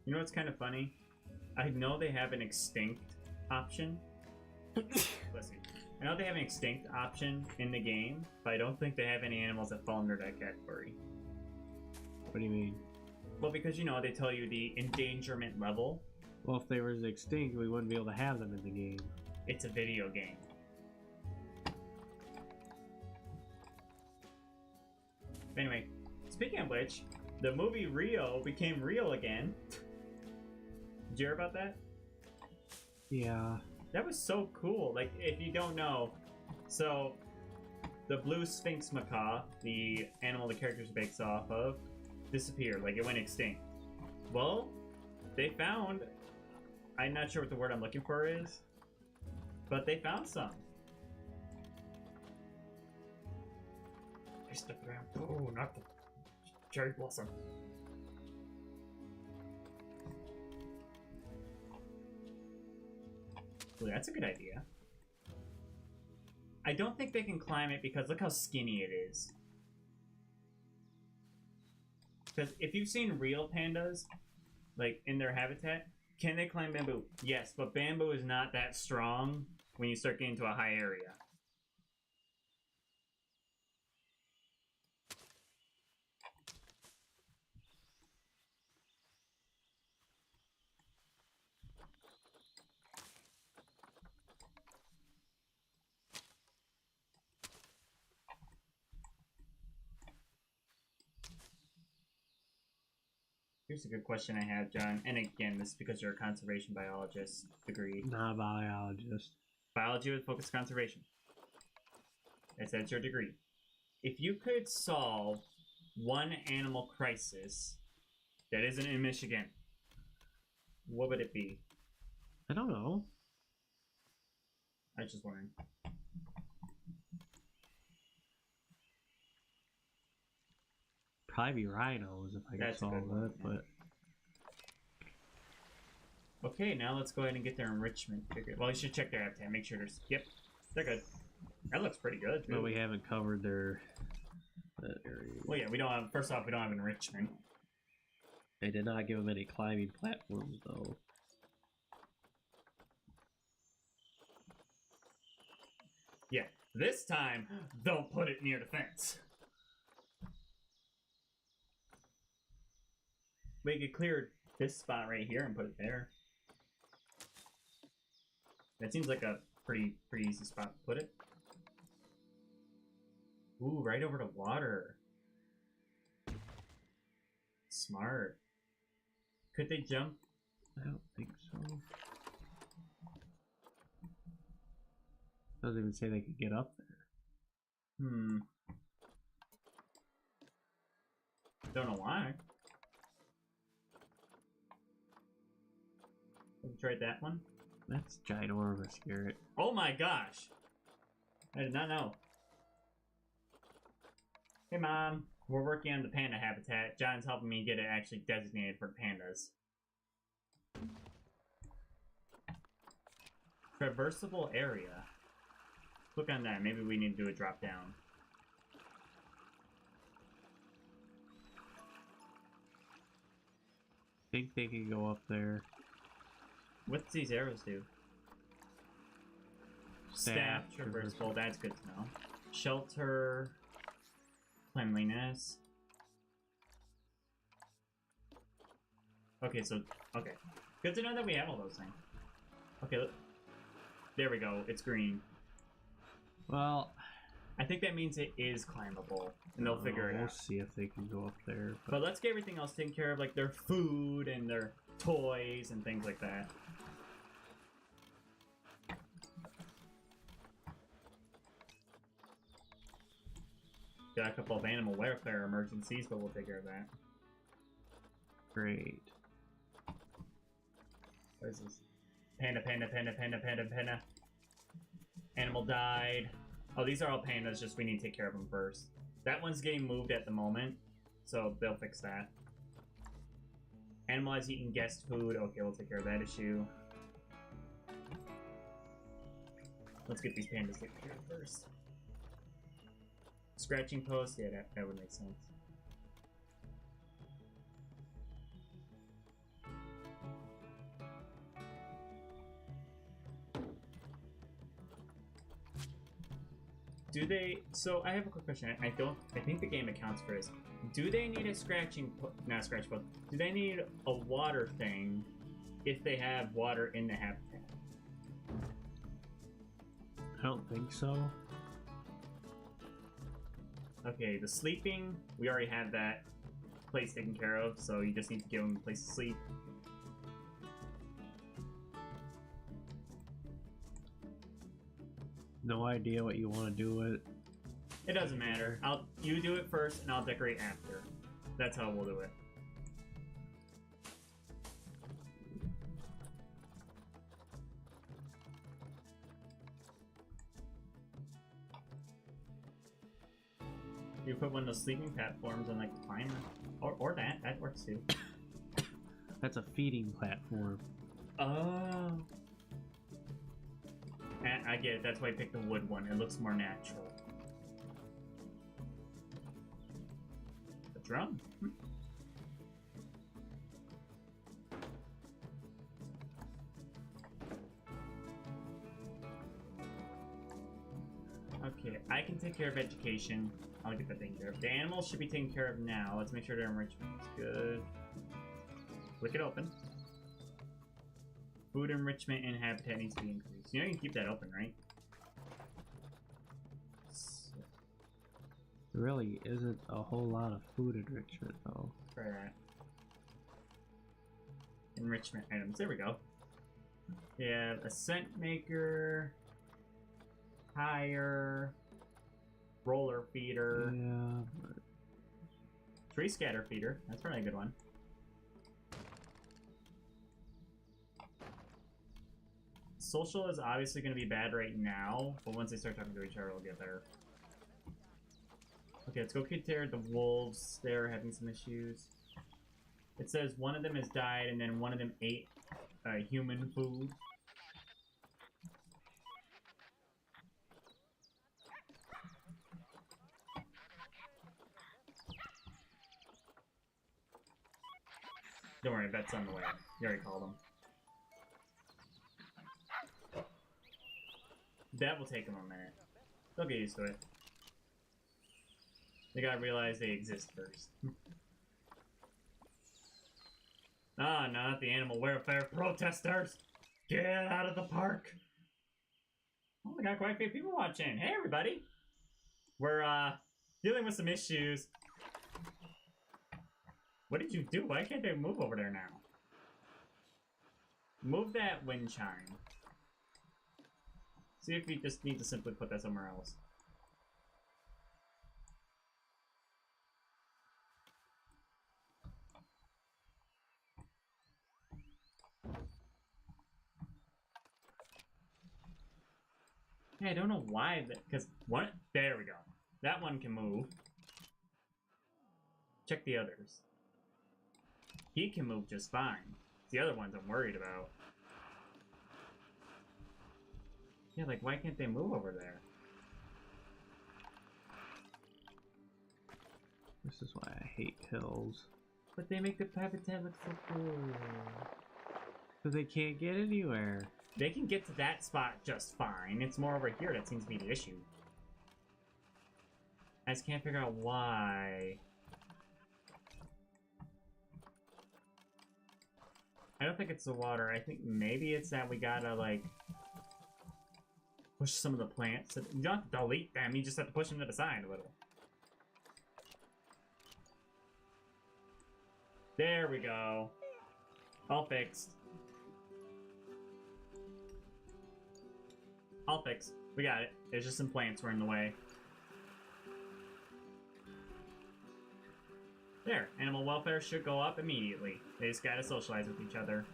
You know what's kind of funny? I know they have an extinct option. Let's see. I know they have an extinct option in the game, but I don't think they have any animals that fall under that category. What do you mean? Well, because, you know, they tell you the endangerment level. Well, if they were extinct, we wouldn't be able to have them in the game. It's a video game. Anyway, speaking of which, the movie Rio became real again. Did you hear about that? Yeah. That was so cool. Like, if you don't know, so the blue Sphinx macaw, the animal the characters are based off of, disappeared. Like, it went extinct. Well, they found, I'm not sure what the word I'm looking for is, but they found some. I stuck around. Oh, not the cherry blossom. Ooh, that's a good idea. I don't think they can climb it because look how skinny it is. Because if you've seen real pandas, like in their habitat, can they climb bamboo? Yes, but bamboo is not that strong when you start getting to a high area. Here's a good question I have, John. And again, this is because you're a conservation biologist degree. Not a biologist. Biology with focus conservation. That's your degree. If you could solve one animal crisis that isn't in Michigan, what would it be? I don't know. I was just wondering. Probably be rhinos if I could That's a solve good one, it, but Okay, now let's go ahead and get their enrichment figure. Well, you should check their habitat. Make sure there's... Yep, they're good. That looks pretty good, too. but we haven't covered their that area. Well, yeah, we don't have... First off, we don't have enrichment. They did not give them any climbing platforms, though. Yeah, this time, don't put it near the fence. We could clear this spot right here and put it there. That seems like a pretty easy spot to put it. Ooh, right over the water. Smart. Could they jump? I don't think so. Doesn't even say they could get up there. Don't know why. Have you tried that one? That's ginormous, Garrett. Oh my gosh! I did not know. Hey Mom, we're working on the panda habitat. John's helping me get it actually designated for pandas. Traversable area. Click on that. Maybe we need to do a drop down. Think they can go up there. What's these arrows do? Staff, traversable, that's good to know. Shelter, cleanliness. Okay, so, okay. Good to know that we have all those things. Okay, look. There we go, it's green. Well, I think that means it is climbable, and they'll figure it we'll out. see if they can go up there. But let's get everything else taken care of, like their food and their toys and things like that. Got a couple of animal welfare emergencies, but we'll take care of that. Great. What is this? Panda, panda, panda, panda, panda, panda. Animal died. Oh, these are all pandas, just we need to take care of them first. That one's getting moved at the moment, so they'll fix that. Animal has eaten guest food. Okay, we'll take care of that issue. Let's get these pandas taken care of first. Scratching post? Yeah, that would make sense. Do they... So, I have a quick question. I think the game accounts for this. Do they need a not a scratch post. Do they need a water thing if they have water in the habitat? I don't think so. Okay, the sleeping, we already have that place taken care of, so you just need to give him a place to sleep. No idea what you want to do with it. It doesn't matter. You do it first, and I'll decorate after. That's how we'll do it. You put one of those sleeping platforms on like the climber, or that works too. That's a feeding platform. Oh. I get it. That's why I picked the wood one. It looks more natural. A drum? Hmm. Okay, I can take care of education. I'll get that taken care of. The animals should be taken care of now. Let's make sure their enrichment is good. Click it open. Food enrichment and habitat needs to be increased. You know you can keep that open, right? There really isn't a whole lot of food enrichment though. Try that. Enrichment items. There we go. We have a scent maker, tire, roller feeder, Yeah, but tree scatter feeder. That's probably a good one. Social is obviously going to be bad right now, but once they start talking to each other, it'll get better. Okay, let's go take care of the wolves. They're having some issues. It says one of them has died, and then one of them ate human food. Don't worry, that's on the way. You already called them. That will take them a minute. They'll get used to it. They gotta realize they exist first. Ah, not the animal welfare protesters! Get out of the park! Oh, we got quite a few people watching. Hey, everybody! We're, dealing with some issues. What did you do? Why can't they move over there now? Move that wind chime. See if we just need to simply put that somewhere else. Yeah, I don't know why that, because one, there we go. That one can move. Check the others. He can move just fine. The other ones I'm worried about. Yeah, like, why can't they move over there? this is why I hate hills. But they make the habitat look so cool. Because they can't get anywhere. They can get to that spot just fine. It's more over here that seems to be the issue. I just can't figure out why. I don't think it's the water. I think maybe it's that we gotta, like, push some of the plants. You don't have to delete them, you just have to push them to the side a little. There we go. All fixed. All fixed. We got it. There's just some plants were in the way. There. Animal welfare should go up immediately. They just gotta socialize with each other.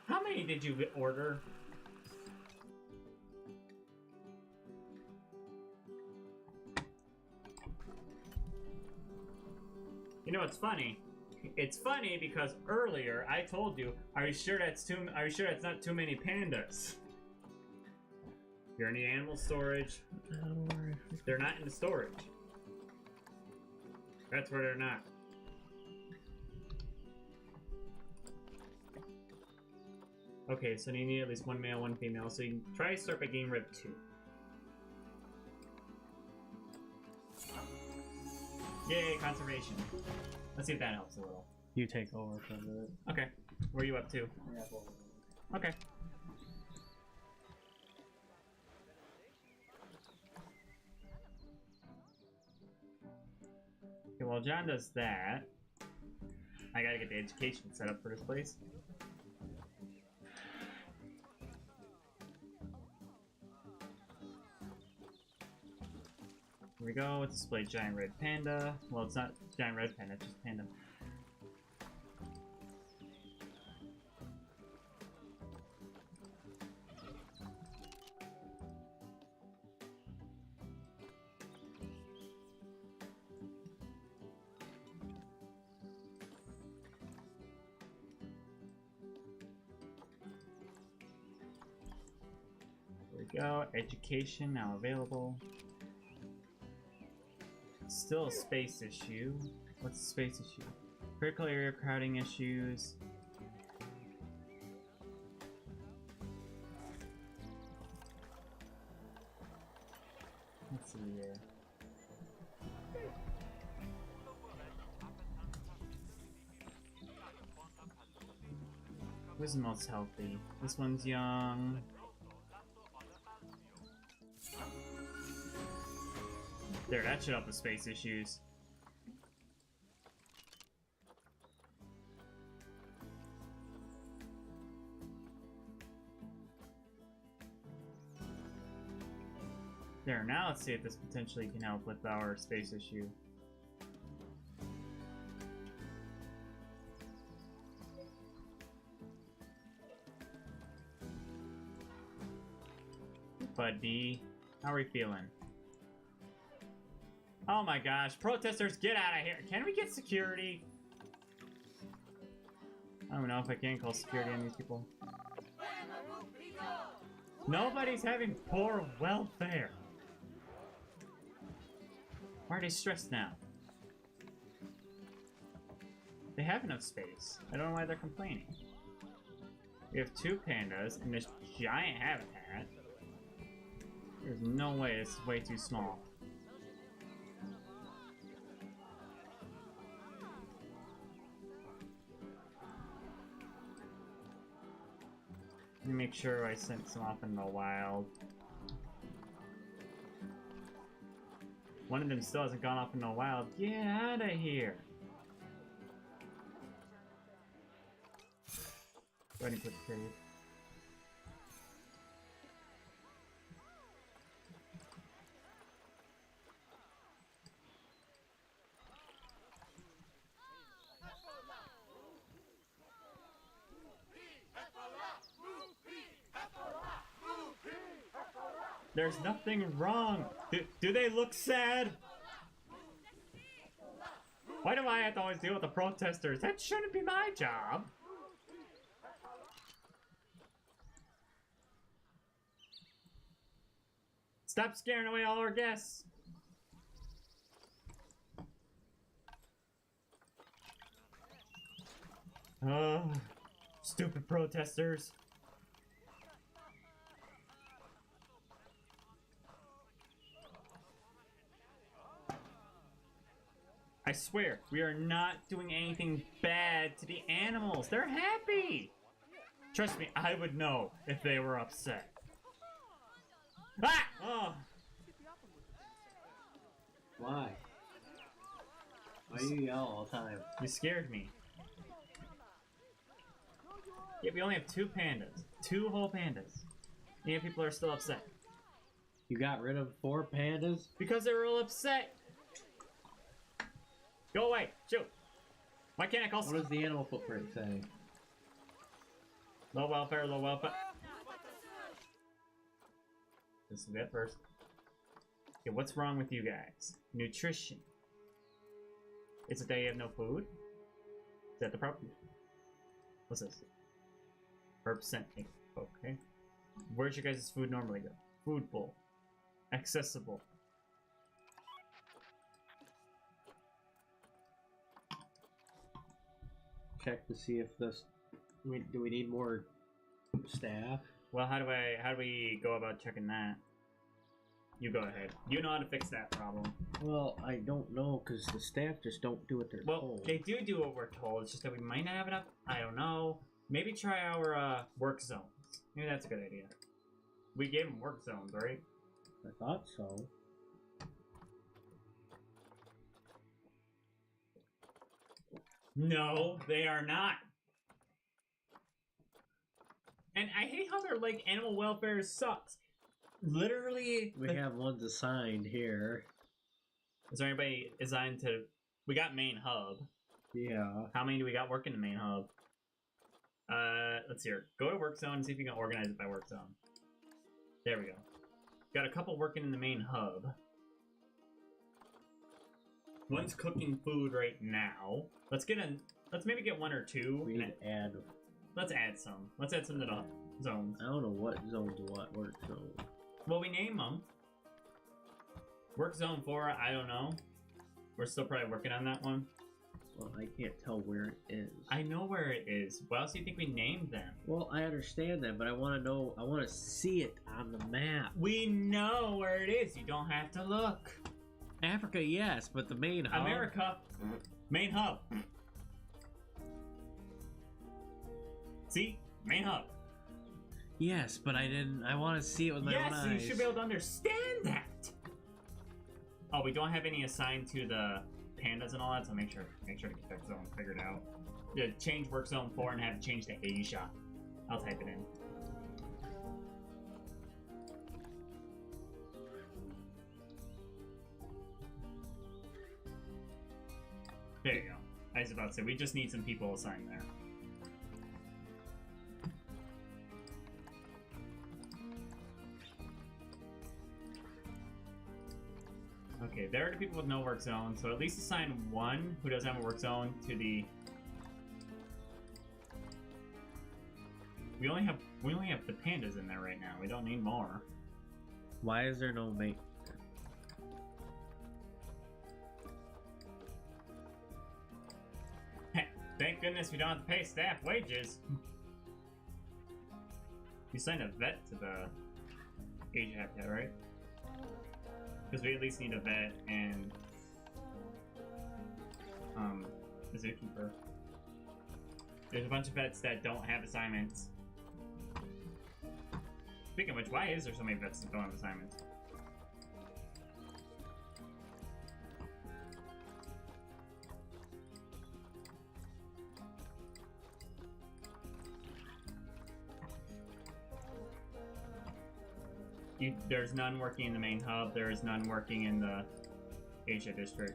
How many did you order? You know what's funny? It's funny because earlier I told you, are you sure that's not too many pandas? You're in the animal storage. They're not in the storage. That's where they're not. Okay, so you need at least one male, one female. So you can try to start by getting rid of 2. Yay, conservation. Let's see if that helps a little. You take over for a minute. Okay. Where are you up to? Okay. while John does that, I gotta get the education set up for this place. Here we go, let's display giant red panda. Well, it's not giant red panda, it's just panda. Go. Education now available. Still a space issue. What's the space issue? Critical area crowding issues. Let's see here. Who's the most healthy? This one's young. There, that should help the space issues. There, now let's see if this potentially can help with our space issue. Buddy, how are we feeling? Oh my gosh, protesters, get out of here. Can we get security? I don't know if I can call security on these people. Nobody's having poor welfare. Why are they stressed now? They have enough space. I don't know why they're complaining. We have 2 pandas in this giant habitat. There's no way this is way too small. Let me make sure I sent some off in the wild. One of them still hasn't gone off in the wild. Get out of here! Go ahead and put the trade. There's nothing wrong. Do they look sad? Why do I have to always deal with the protesters? That shouldn't be my job. Stop scaring away all our guests. Oh, stupid protesters. I swear, we are not doing anything bad to the animals. They're happy. Trust me, I would know if they were upset. Ah! Oh. Why? Why do you yell all the time? You scared me. Yeah, we only have 2 pandas. 2 whole pandas. And people are still upset. You got rid of 4 pandas? Because they were all upset. Go away! Shoot! Why can't I call? What does the animal footprint say? Low welfare, low welfare. This is it first. Okay, what's wrong with you guys? Nutrition. Is it that you have no food? Is that the problem? What's this? Percent. Okay. Where's your guys' food normally go? Food bowl. Accessible. Check to see if this. Do we need more staff? Well, how do we go about checking that? You go ahead. You know how to fix that problem. Well, I don't know because the staff just don't do what they're told. They do what we're told. It's just that we might not have enough. I don't know. Maybe try our work zones. Maybe that's a good idea. We gave them work zones, right? I thought so. No, they are not. And I hate how they're like animal welfare sucks. Literally, We have ones assigned here. Is there anybody assigned to? We got main hub. Yeah. How many do we got working the main hub? Let's see here. Go to work zone and see if you can organize it by work zone. There we go. Got a couple working in the main hub. One's cooking food right now. Let's maybe get one or two. We need to add. Let's add some. Let's add some to the zones. I don't know what zone's what work zone. Well, we name them. Work zone 4, I don't know. We're still probably working on that one. Well, I can't tell where it is. I know where it is. What else do you think we named them? Well, I understand that, but I want to know. I want to see it on the map. We know where it is. You don't have to look. Africa, yes, but the main hub. America, main hub. See? Main hub. Yes, but I didn't. I want to see it with my own eyes. Yes, you should be able to understand that. Oh, we don't have any assigned to the pandas and all that, so make sure to get that zone figured out. Yeah, change work zone 4 and have it change to Asia. I'll type it in. There you go. I was about to say, we just need some people assigned there. Okay, there are the people with no work zone, so at least assign one who doesn't have a work zone to the... We only have the pandas in there right now. We don't need more. Why is there no mate? Thank goodness we don't have to pay staff wages. You signed a vet to the Asia Habitat, right? Because we at least need a vet and a zookeeper. There's a bunch of vets that don't have assignments. Speaking of which, why is there so many vets that don't have assignments? There's none working in the main hub. There is none working in the Asia district.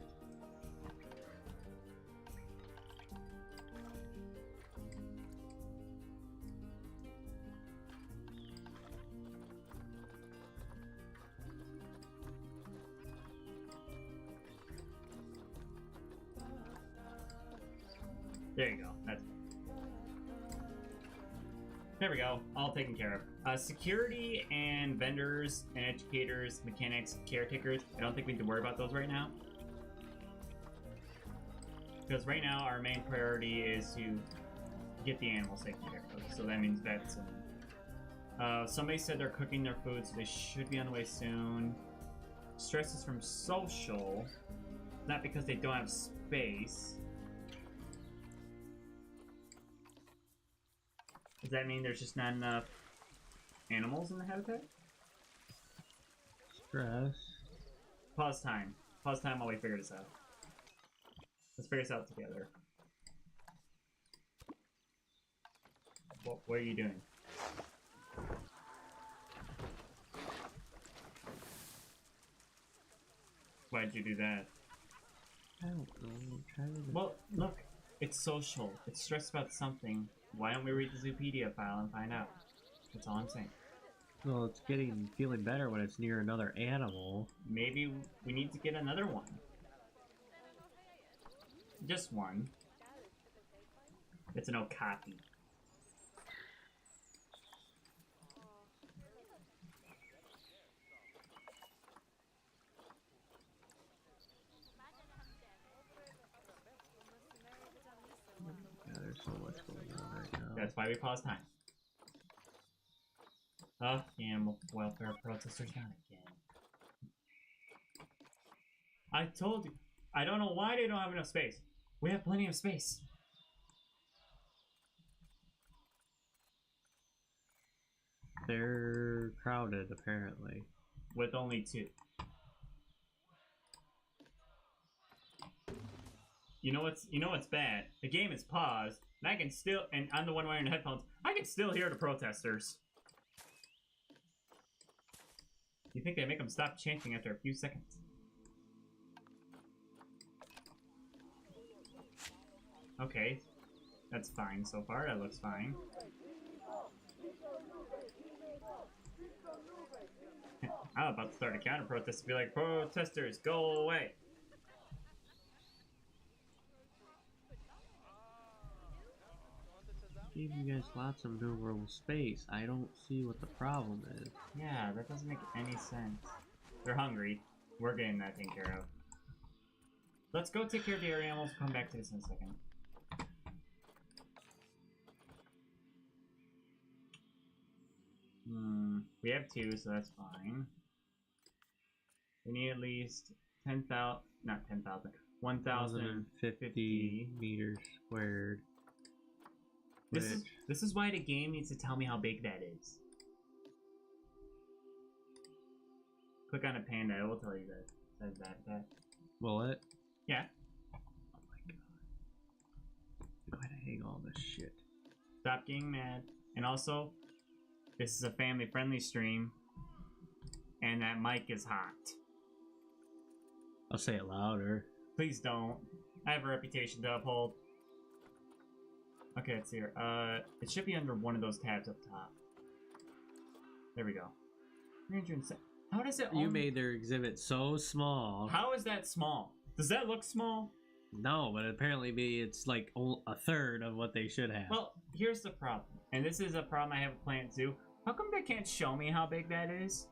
There you go. There we go. All taken care of. Security and vendors and educators, mechanics, caretakers. I don't think we need to worry about those right now. Because right now our main priority is to get the animals taken care of. So that means vets. And, somebody said they're cooking their food, so they should be on the way soon. Stress is from social. Not because they don't have space. Does that mean there's just not enough animals in the habitat? Stress. Pause time. Pause time while we figure this out. Let's figure this out together. What are you doing? Why'd you do that? I don't know. I'm trying to... Well, look. It's social. It's stressed about something. Why don't we read the Zoopedia file and find out? That's all I'm saying. Well, it's feeling better when it's near another animal. Maybe we need to get another one. Just one. It's an okapi. Yeah, there's so much going on right now. That's why we pause time. Oh, animal welfare protesters, not again. I told you. I don't know why they don't have enough space. We have plenty of space. They're crowded, apparently. With only 2. you know what's bad? The game is paused, and I can still, and I'm the one wearing the headphones, I can still hear the protesters. You think they make them stop chanting after a few seconds? Okay, that's fine so far. That looks fine. I'm about to start a counter protest to be like, protesters, go away. Give you guys lots of maneuverable space. I don't see what the problem is. Yeah, that doesn't make any sense. They're hungry. We're getting that taken care of. Let's go take care of the air animals. We'll come back to this in a second. We have 2, so that's fine. We need at least 10,000, not 10,000, 1,050 meters squared. This is why the game needs to tell me how big that is. Click on a panda, it will tell you that. Says that. Will it? Yeah. Oh my god. I'm going to hang all this shit. Stop getting mad. And also, this is a family-friendly stream, and that mic is hot. I'll say it louder. Please don't. I have a reputation to uphold. Okay, it's here. It should be under one of those tabs up top. There we go. 307. How does it? You made their exhibit so small. How is that small? Does that look small? No, but apparently it's like a third of what they should have. Well, here's the problem, and this is a problem I have with Plant Zoo. How come they can't show me how big that is?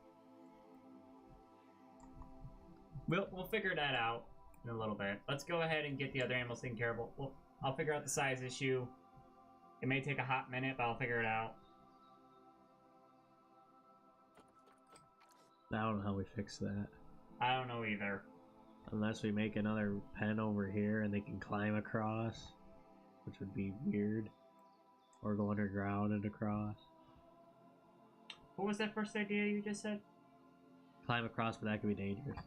We'll figure that out in a little bit. Let's go ahead and get the other animals taken care of. I'll figure out the size issue. It may take a hot minute, but I'll figure it out. I don't know how we fix that. I don't know either. Unless we make another pen over here and they can climb across, which would be weird. Or go underground and across. What was that first idea you just said? Climb across, but that could be dangerous.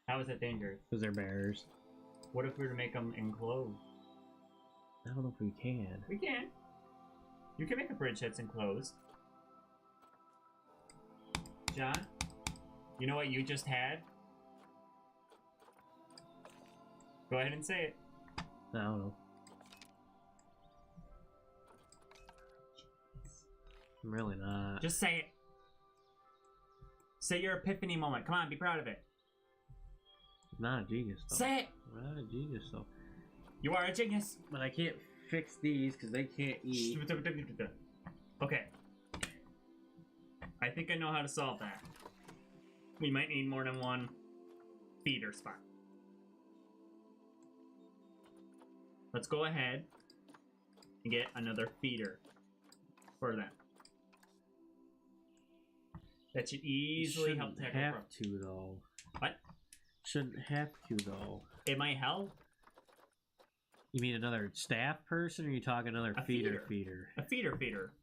How is that dangerous? Because they're bears. What if we were to make them enclosed? I don't know if we can. We can. You can make a bridge that's enclosed. John, you know what you just had? Go ahead and say it. I don't know. I'm really not. Just say it. Say your epiphany moment. Come on, be proud of it. I'm not a genius, though. Say it! I'm not a genius, though. You are a genius. But I can't fix these because they can't eat. Okay. I think I know how to solve that. We might need more than one feeder spot. Let's go ahead and get another feeder for them. That should easily help tackle the problem. Shouldn't have to, though. What? Shouldn't have to, though. It might help. You mean another staff person, or are you talking another feeder? A feeder.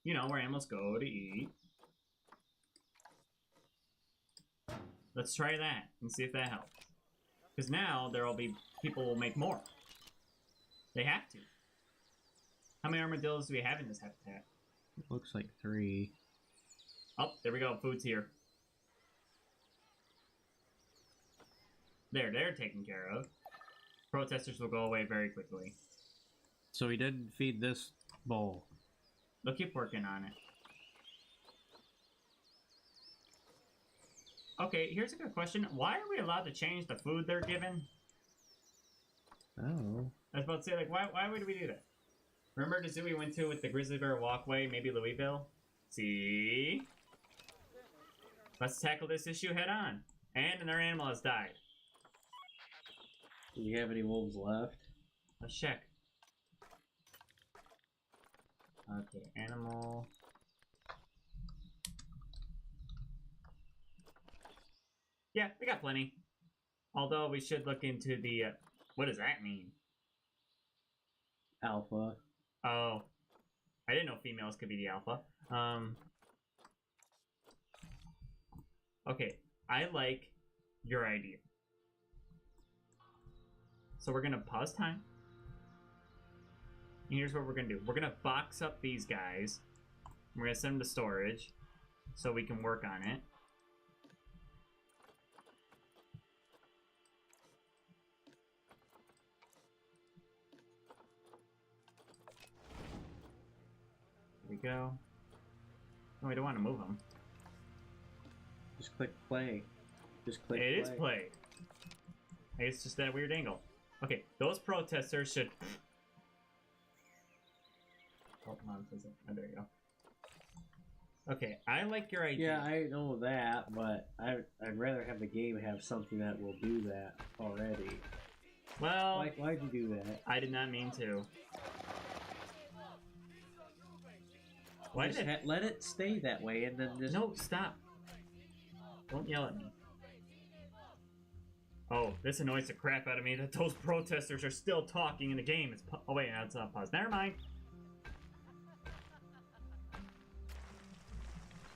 You know, where animals go to eat. Let's try that and see if that helps. Because now there will be people will make more. They have to. How many armadillos do we have in this habitat? Looks like 3. Oh, there we go. Food's here. There, they're taken care of. Protesters will go away very quickly. So we didn't feed this bowl. They'll keep working on it. Okay, here's a good question. Why are we allowed to change the food they're given? Oh. I was about to say, like, why would we do that? Remember the zoo we went to with the grizzly bear walkway, maybe Louisville? See? Let's tackle this issue head on. And another animal has died. Do we have any wolves left? Let's check. Okay, animal. Yeah, we got plenty. Although we should look into the, what does that mean? Alpha. Oh. I didn't know females could be the alpha. Okay, I like your idea. So we're gonna pause time. And here's what we're gonna do. We're gonna box up these guys. We're gonna send them to storage so we can work on it. There we go. No, we don't want to move them. Just click play. Just click It play. is play. I guess it's just that weird angle. Okay, those protesters should... Oh, come on, oh, there you go. Okay, I like your idea. Yeah, I know that, but I'd rather have the game have something that will do that already. Well, Why'd you do that? I did not mean to. Why did it... Let it stay that way and then just... No, stop. Don't yell at me. Oh, this annoys the crap out of me that those protesters are still talking in the game. It's oh wait, no, it's not paused. Never mind.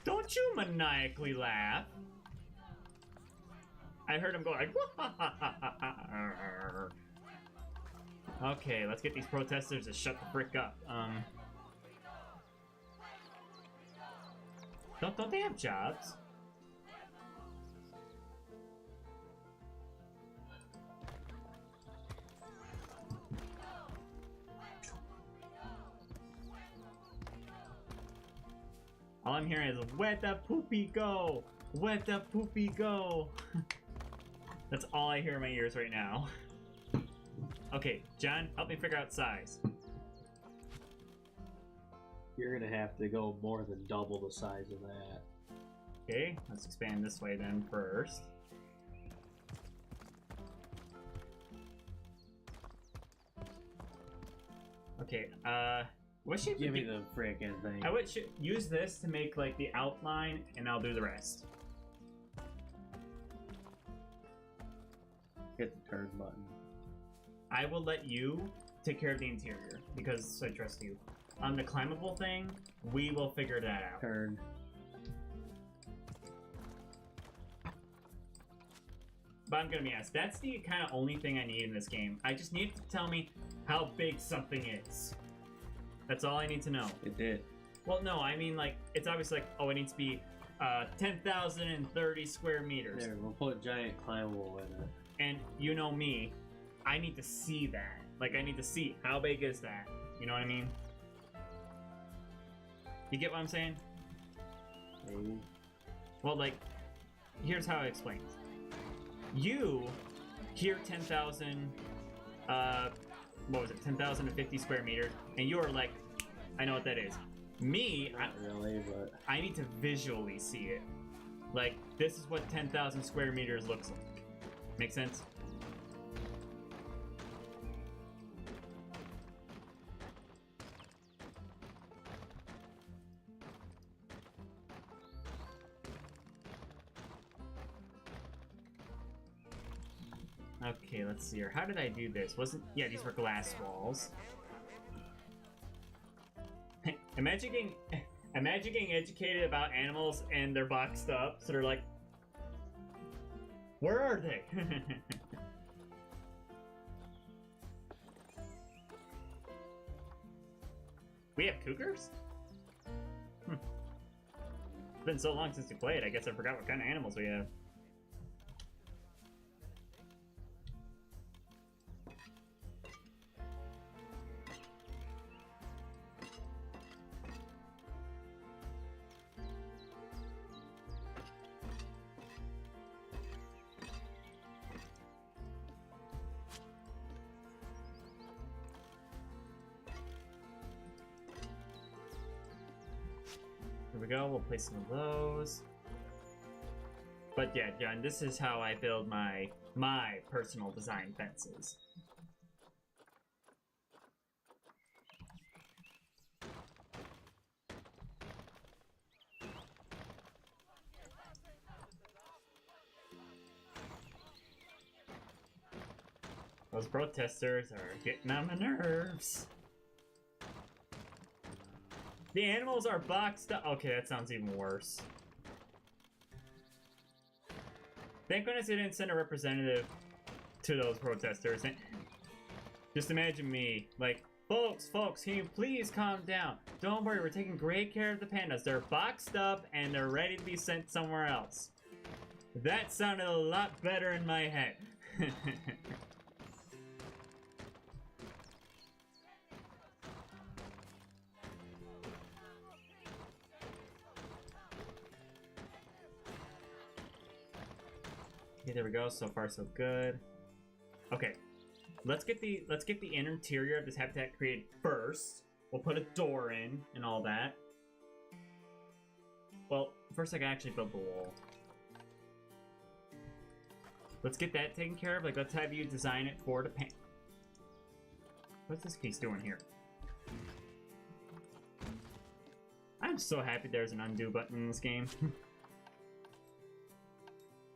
Don't you maniacally laugh. I heard him go like, okay, let's get these protesters to shut the frick up. Don't they have jobs? All I'm hearing is, where the poopy go? Where the poopy go? That's all I hear in my ears right now. Okay, John, help me figure out size. You're gonna have to go more than double the size of that. Okay, let's expand this way then first. Okay, what should Give we me the frickin' thing. I would use this to make like the outline, and I'll do the rest. Hit the turn button. I will let you take care of the interior because I trust you. On the climbable thing, we will figure that out. Turn. But I'm gonna be honest, that's the kind of only thing I need in this game. I just need to tell me how big something is. That's all I need to know. It did. Well, no, I mean like, it's obviously like, oh, it needs to be 10,030 square meters. There, we'll put a giant climbable in it. And you know me, I need to see that. Like, I need to see how big is that. You know what I mean? You get what I'm saying? Maybe. Well, like, here's how I explain. You hear 10,000, what was it, 10,050 square meters, and you're like, I know what that is. Me, Not really, but... I need to visually see it. Like, this is what 10,000 square meters looks like. Make sense? Okay, let's see here. How did I do this? Yeah, these were glass walls. Imagine getting educated about animals and they're boxed up, so they're like, where are they? We have cougars? It's been so long since we played, I guess I forgot what kind of animals we have. Here we go, we'll place some of those. But yeah, John, this is how I build my personal design fences. Those protesters are getting on my nerves. The animals are boxed up. Okay, that sounds even worse. Thank goodness they didn't send a representative to those protesters. Just imagine me, like, folks, can you please calm down? Don't worry, we're taking great care of the pandas. They're boxed up and they're ready to be sent somewhere else. That sounded a lot better in my head. Okay, there we go. So far, so good. Okay, let's get the interior of this habitat created first. We'll put a door in and all that. Well, first I can actually build the wall. Let's get that taken care of. Like, let's have you design it for the pan. What's this piece doing here? I'm so happy there's an undo button in this game.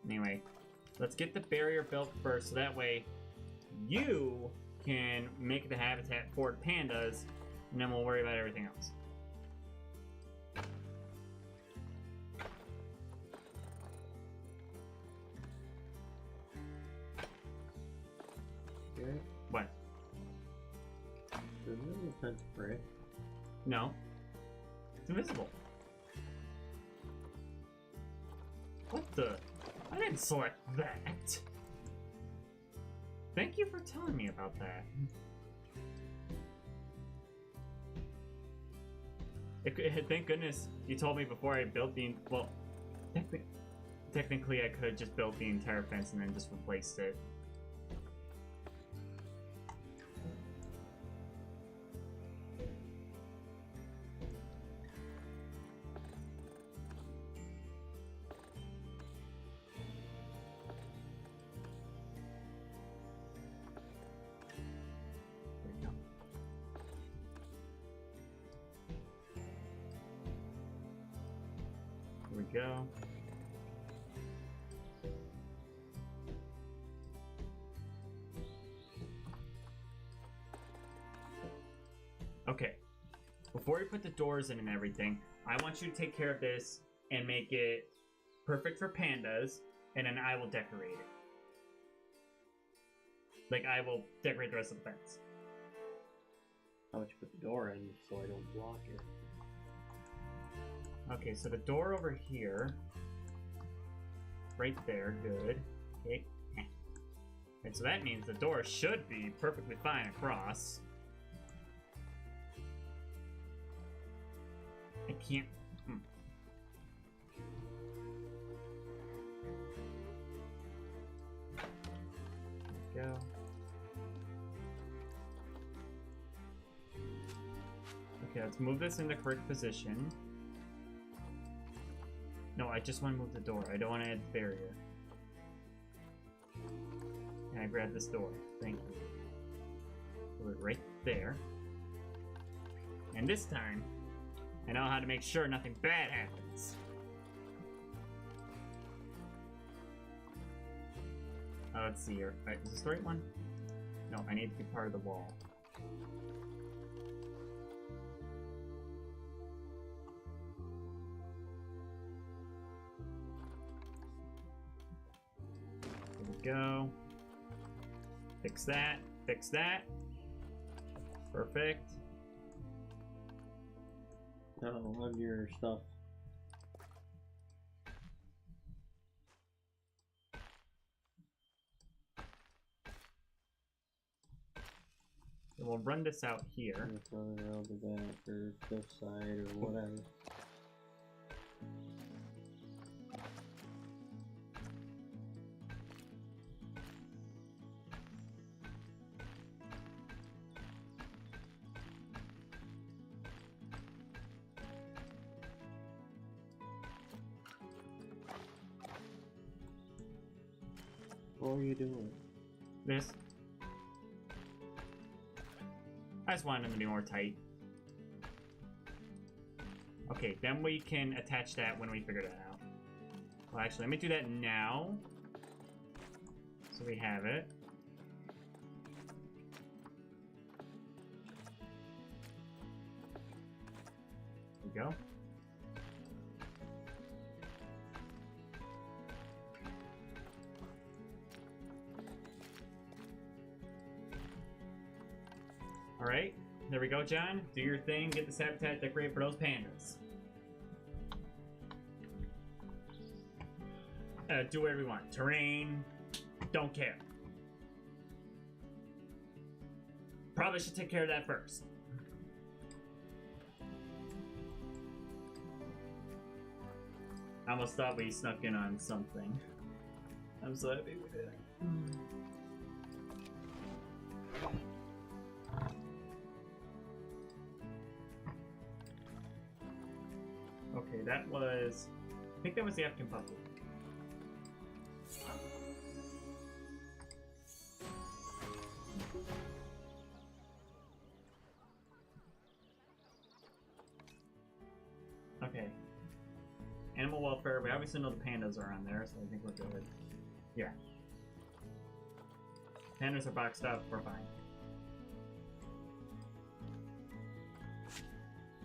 Anyway, let's get the barrier built first, so that way you can make the habitat for the pandas, and then we'll worry about everything else. Okay. What? There's no fence brick. No. It's invisible. What the? I didn't select that. Thank you for telling me about that. Thank goodness you told me before I built the... Well, technically I could have just built the entire fence and then just replaced it. Here we go. Okay. Before we put the doors in and everything, I want you to take care of this and make it perfect for pandas, and then I will decorate it. Like, I will decorate the rest of the fence. How would you put the door in so I don't block it? Okay, so the door over here. Right there, good. Okay. And so that means the door should be perfectly fine across. I can't... There we go. Okay, let's move this in the correct position. No, I just want to move the door. I don't want to add the barrier. And I grab this door. Thank you. Put it right there. And this time, I know how to make sure nothing bad happens. Let's see here. Alright, is this the right one? No, I need to be part of the wall. There we go. Fix that. Fix that. Perfect. No, on your stuff. And we'll run this out here. Just run it around the back or this side or whatever. What are you doing? This. I just wanted them to be more tight. Okay, then we can attach that when we figure that out. Well, actually, let me do that now. So we have it. There we go. Alright, there we go, John. Do your thing, get this habitat decorated for those pandas. Do whatever you want. Terrain, don't care. Probably should take care of that first. I almost thought we snuck in on something. I'm so happy we did. Okay, that was... I think that was the African puppy. Okay. Animal welfare, we obviously know the pandas are on there, so I think we're good. Yeah. Pandas are boxed up, we're fine.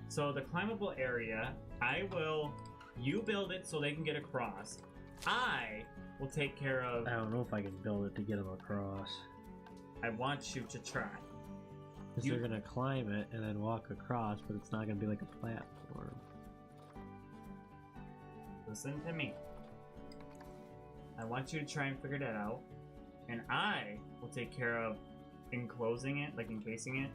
So the climbable area, you build it so they can get across. I will take care of... I don't know if I can build it to get them across. I want you to try. Because they're going to climb it and then walk across, but it's not going to be like a platform. Listen to me. I want you to try and figure that out. And I will take care of enclosing it, like encasing it.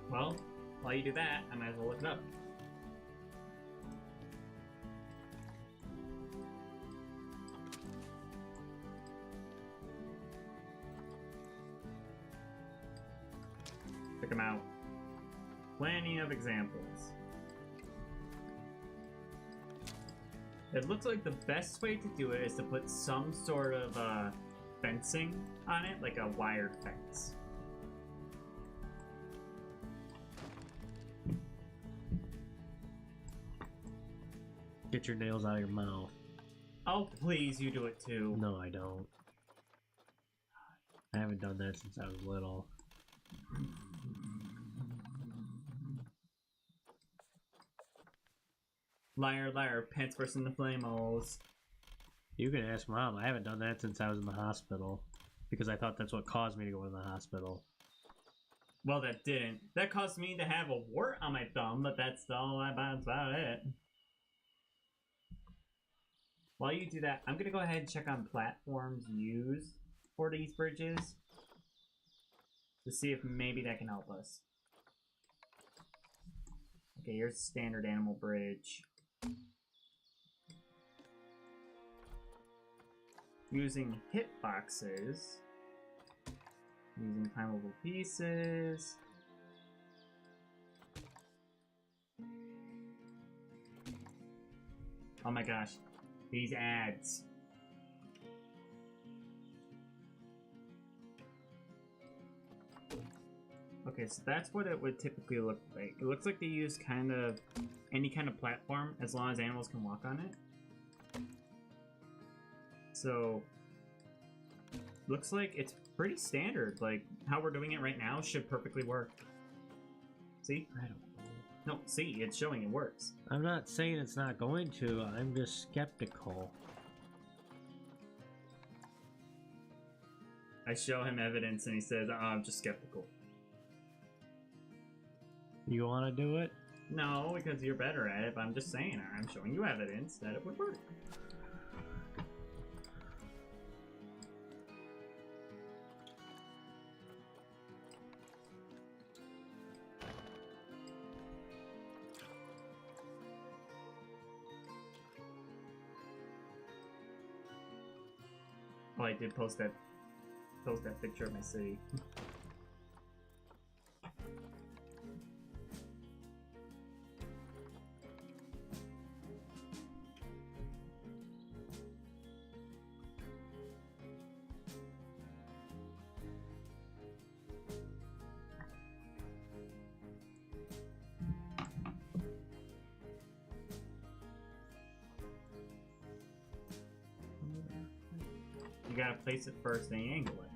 Well, while you do that, I might as well look it up. Check them out. Plenty of examples. It looks like the best way to do it is to put some sort of fencing on it, like a wired fence. Get your nails out of your mouth. Oh, please, you do it too. No, I don't. I haven't done that since I was little. Liar, liar, pants bursting the flamos. You can ask Mom. I haven't done that since I was in the hospital. Because I thought that's what caused me to go to the hospital. Well, that didn't. That caused me to have a wart on my thumb, but that's all about it. While you do that, I'm going to go ahead and check on platforms used for these bridges to see if maybe that can help us. Okay, here's a standard animal bridge. Using hitboxes. Using climbable pieces. Oh my gosh. These ads. Okay, so that's what it would typically look like. It looks like they use kind of any kind of platform as long as animals can walk on it. So, looks like it's pretty standard. Like, how we're doing it right now should perfectly work. See? I don't know. No, see, it's showing it works. I'm not saying it's not going to. I'm just skeptical. I show him evidence and he says, oh, I'm just skeptical. You want to do it? No, because you're better at it, but I'm just saying, I'm showing you evidence that it would work. Oh, I did post that picture of my city. gotta place it first, then you angle it.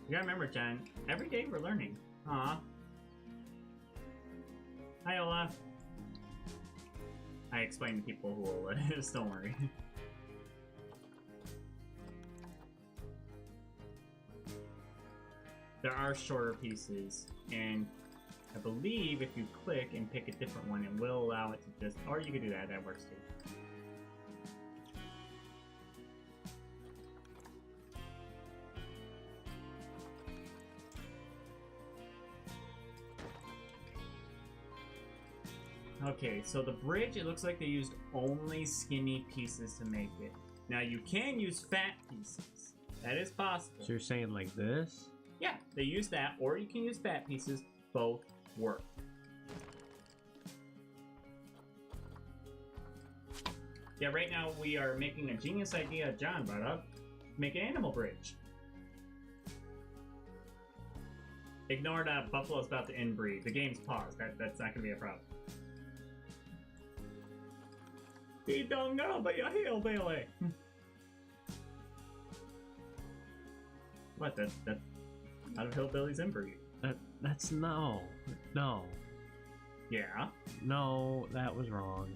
You gotta remember, Jen, every day we're learning. Aw. Hi, Ola. I explain to people who Ola is, don't worry. There are shorter pieces, and I believe if you click and pick a different one, it will allow it to just, or you could do that, that works too. Okay, so the bridge, it looks like they used only skinny pieces to make it. Now you can use fat pieces. That is possible. So you're saying like this? Yeah, they use that, or you can use fat pieces. Both work. Yeah, right now we are making a genius idea John brought up. Make an animal bridge. Ignore that Buffalo's about to inbreed. The game's paused. That's not gonna be a problem. He don't know, but you're hillbilly. What? That out of hillbillies inbreed. That's no. Yeah. No, that was wrong.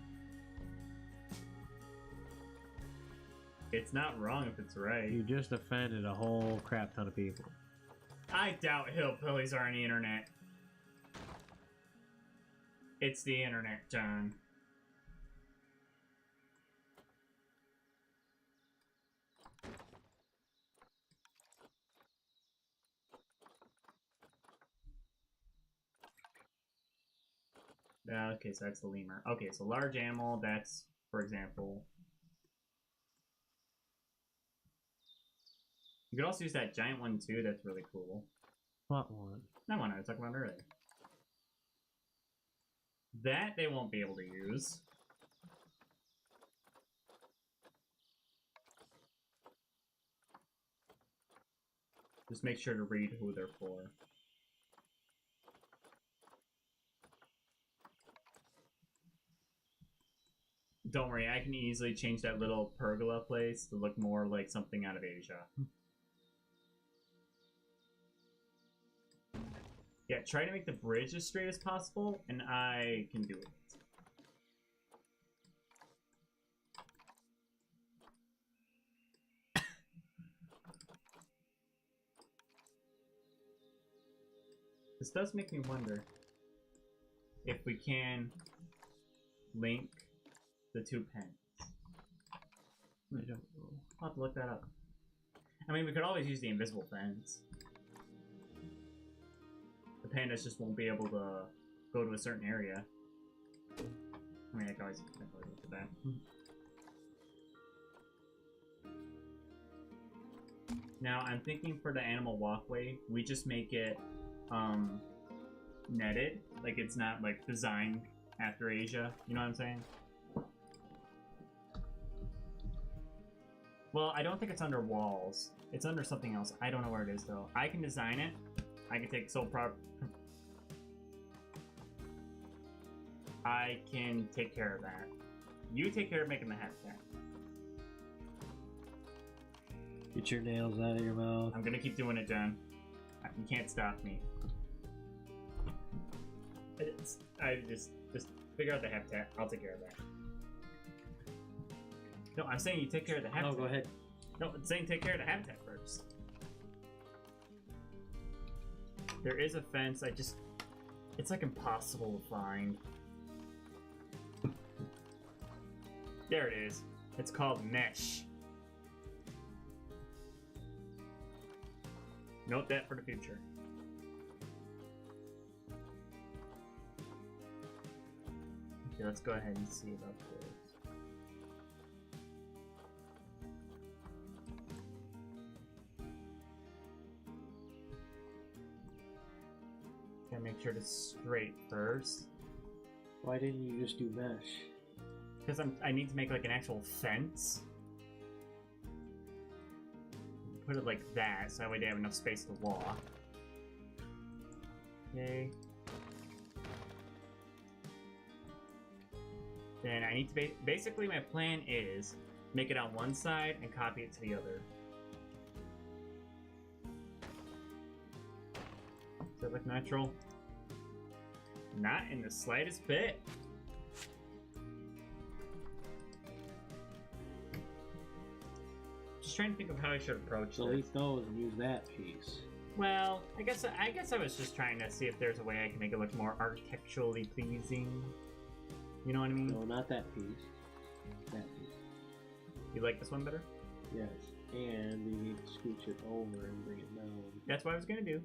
It's not wrong if it's right. You just offended a whole crap ton of people. I doubt hillbillies are on the internet. It's the internet, John. Okay, so that's the lemur. Okay, so large animal, that's, for example... You could also use that giant one too, that's really cool. What one? That one I was talking about earlier. That they won't be able to use. Just make sure to read who they're for. Don't worry, I can easily change that little pergola place to look more like something out of Asia. Yeah, try to make the bridge as straight as possible, and I can do it. This does make me wonder if we can link the two pens. I don't know. I'll have to look that up. I mean, we could always use the invisible fence. The pandas just won't be able to go to a certain area. I mean, I can always look at that. Now, I'm thinking for the animal walkway, we just make it netted. Like, it's not, like, designed after Asia. You know what I'm saying? Well, I don't think it's under walls. It's under something else. I don't know where it is, though. I can design it. I can take I can take care of that. You take care of making the habitat. Get your nails out of your mouth. I'm gonna keep doing it, John. You can't stop me. I just figure out the habitat. I'll take care of that. No, I'm saying you take care of the habitat. No, go ahead. No, I'm saying take care of the habitat first. There is a fence, it's like impossible to find. There it is. It's called mesh. Note that for the future. Okay, let's go ahead and see about this. Gotta make sure it's straight first. Why didn't you just do mesh? Because I need to make like an actual fence. Put it like that, so that way they have enough space to walk. Okay. Then I need to basically my plan is make it on one side and copy it to the other. Does that look natural? Not in the slightest bit. Just trying to think of how I should approach this. Delete those and use that piece. Well, I guess I was just trying to see if there's a way I can make it look more architecturally pleasing. You know what I mean? No, not that piece. That piece. You like this one better? Yes. And you need to scooch it over and bring it down. That's what I was gonna do.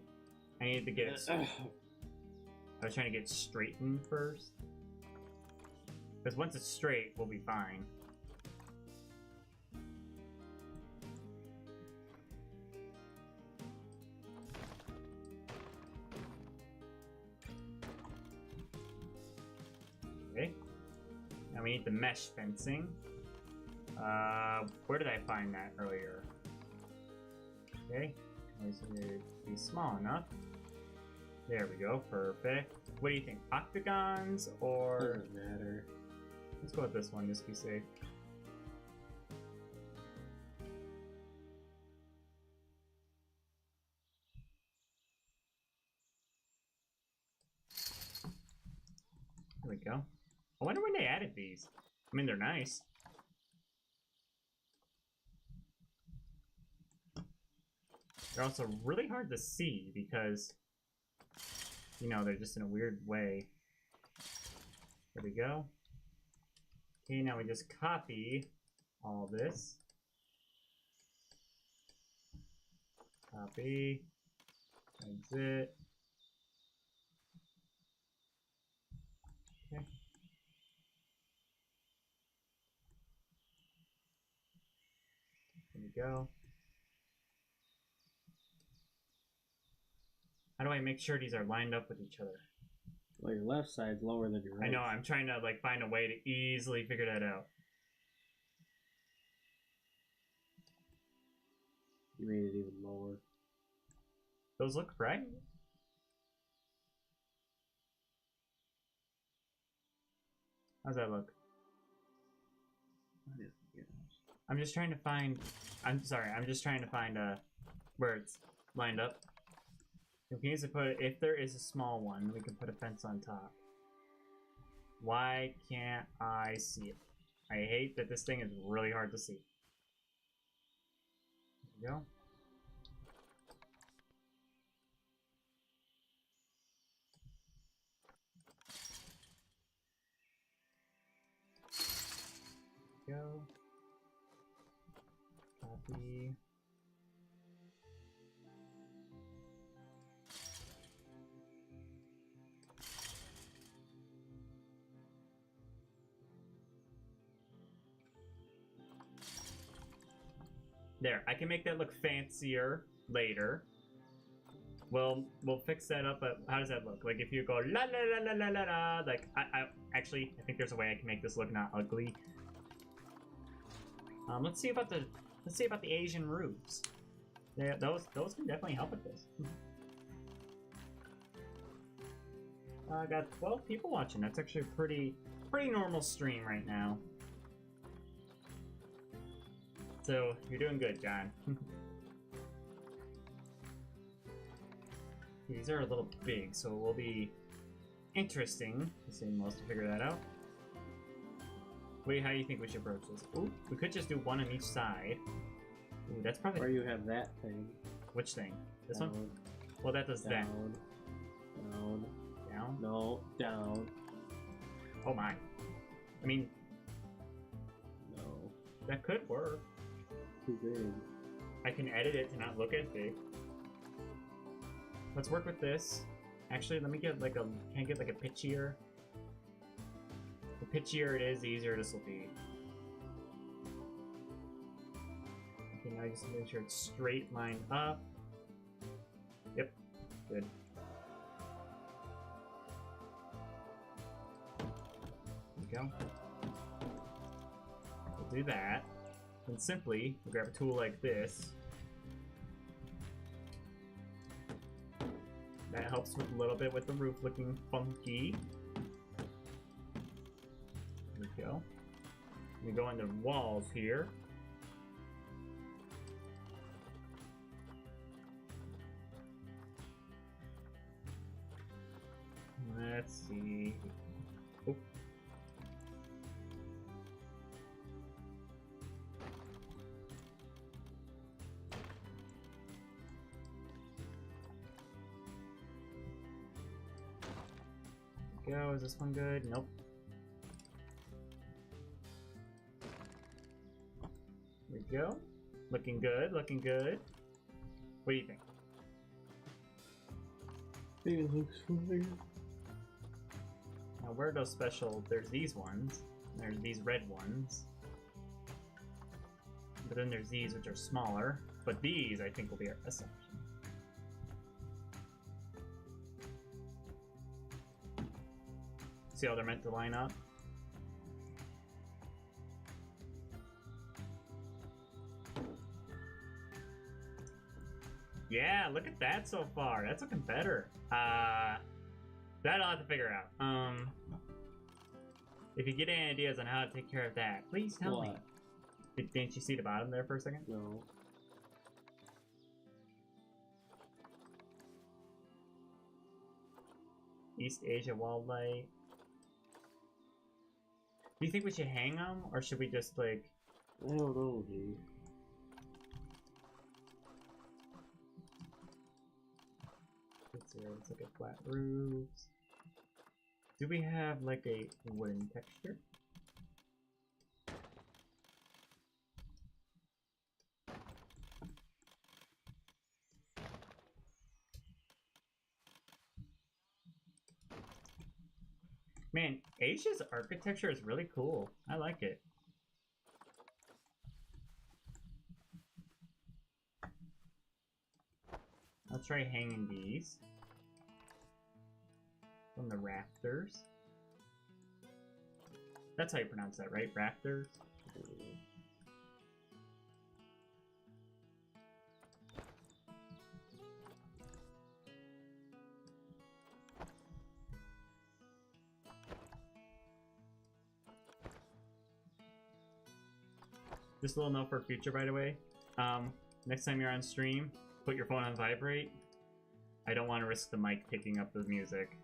I needed to get it. I was trying to get it straightened first. Because once it's straight, we'll be fine. Okay. Now we need the mesh fencing. Where did I find that earlier? Okay. This is be small enough. There we go. Perfect. What do you think? Octagons or? Doesn't matter. Let's go with this one just to be safe. There we go. I wonder when they added these. I mean, they're nice. They're also really hard to see because, you know, they're just in a weird way. There we go. Okay, now we just copy all this. Copy. Exit. Okay. There we go. How do I make sure these are lined up with each other? Well, your left side's lower than your right. I know, I'm trying to like find a way to easily figure that out. You made it even lower. Those look right? How's that look? I'm just trying to find... I'm sorry, I'm just trying to find where it's lined up. If we need to put, if there is a small one, we can put a fence on top. Why can't I see it? I hate that this thing is really hard to see. There we go. Go. Copy. There, I can make that look fancier later. We'll fix that up, but how does that look? Like if you go la la la la la la la, like I think there's a way I can make this look not ugly. Let's see about the Asian roofs. Yeah, those can definitely help with this. I got 12 people watching. That's actually a pretty normal stream right now. So you're doing good, John. These are a little big, so it will be interesting to see most to figure that out. Wait, how do you think we should approach this? Ooh, we could just do one on each side. Ooh, that's probably... Or you have that thing. Which thing? This down, one? Well, that does that. Down. Down? No, down. Oh my. I mean... No. That could work. Too big. I can edit it to not look as big. Let's work with this. Actually, let me get like a... Can I get like a pitchier? The pitchier it is, the easier this will be. Okay, now just make sure it's straight lined up. Yep, good. There we go. We'll do that. And simply, we'll grab a tool like this. That helps with a little bit with the roof looking funky. There we go. We go into walls here. Let's see. Oop. Go. Is this one good? Nope. There we go. Looking good, looking good. What do you think? I think it looks familiar. Now, where are those special? There's these ones. And there's these red ones. But then there's these, which are smaller. But these, I think, will be our best option. See how they're meant to line up? Yeah, look at that so far. That's looking better. That I'll have to figure out. If you get any ideas on how to take care of that, please tell me. Didn't you see the bottom there for a second? No. East Asia wildlife. Do you think we should hang them, or should we just like? I don't know, dude. Let's look at flat roofs. Do we have like a wooden texture? Man, Asia's architecture is really cool. I like it. I'll try hanging these from the rafters. That's how you pronounce that, right? Rafters? Just a little note for future, by the way. Next time you're on stream, put your phone on vibrate. I don't want to risk the mic picking up the music.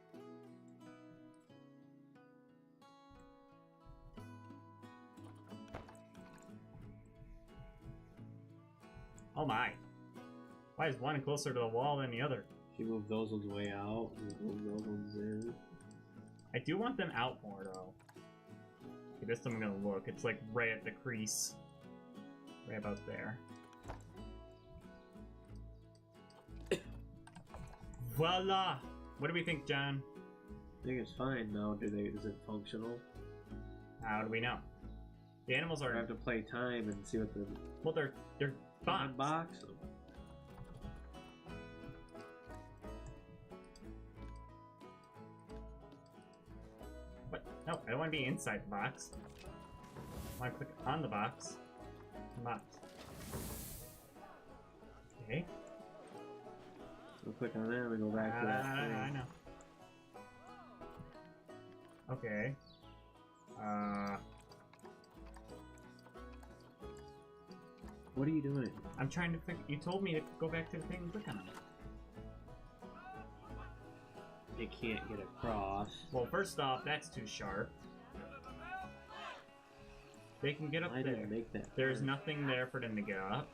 Oh my. Why is one closer to the wall than the other? If you move those ones way out, you move those ones in. I do want them out more though. Okay, this time I'm gonna look. It's like right at the crease. Right about there. Voila! What do we think, John? I think it's fine now. Is it functional? How do we know? The animals I are. have to play time and see what the Well, they're boxed. box them. What? No, I don't want to be inside the box. I want to click on the box. Box. Okay. We'll click on that and we go back to that thing. I know. Okay. What are you doing? I'm trying to figure. You told me to go back to the thing and click on it. It can't get across. Well, first off, that's too sharp. They can get up I there. didn't make that. There's part. nothing there for them to get up.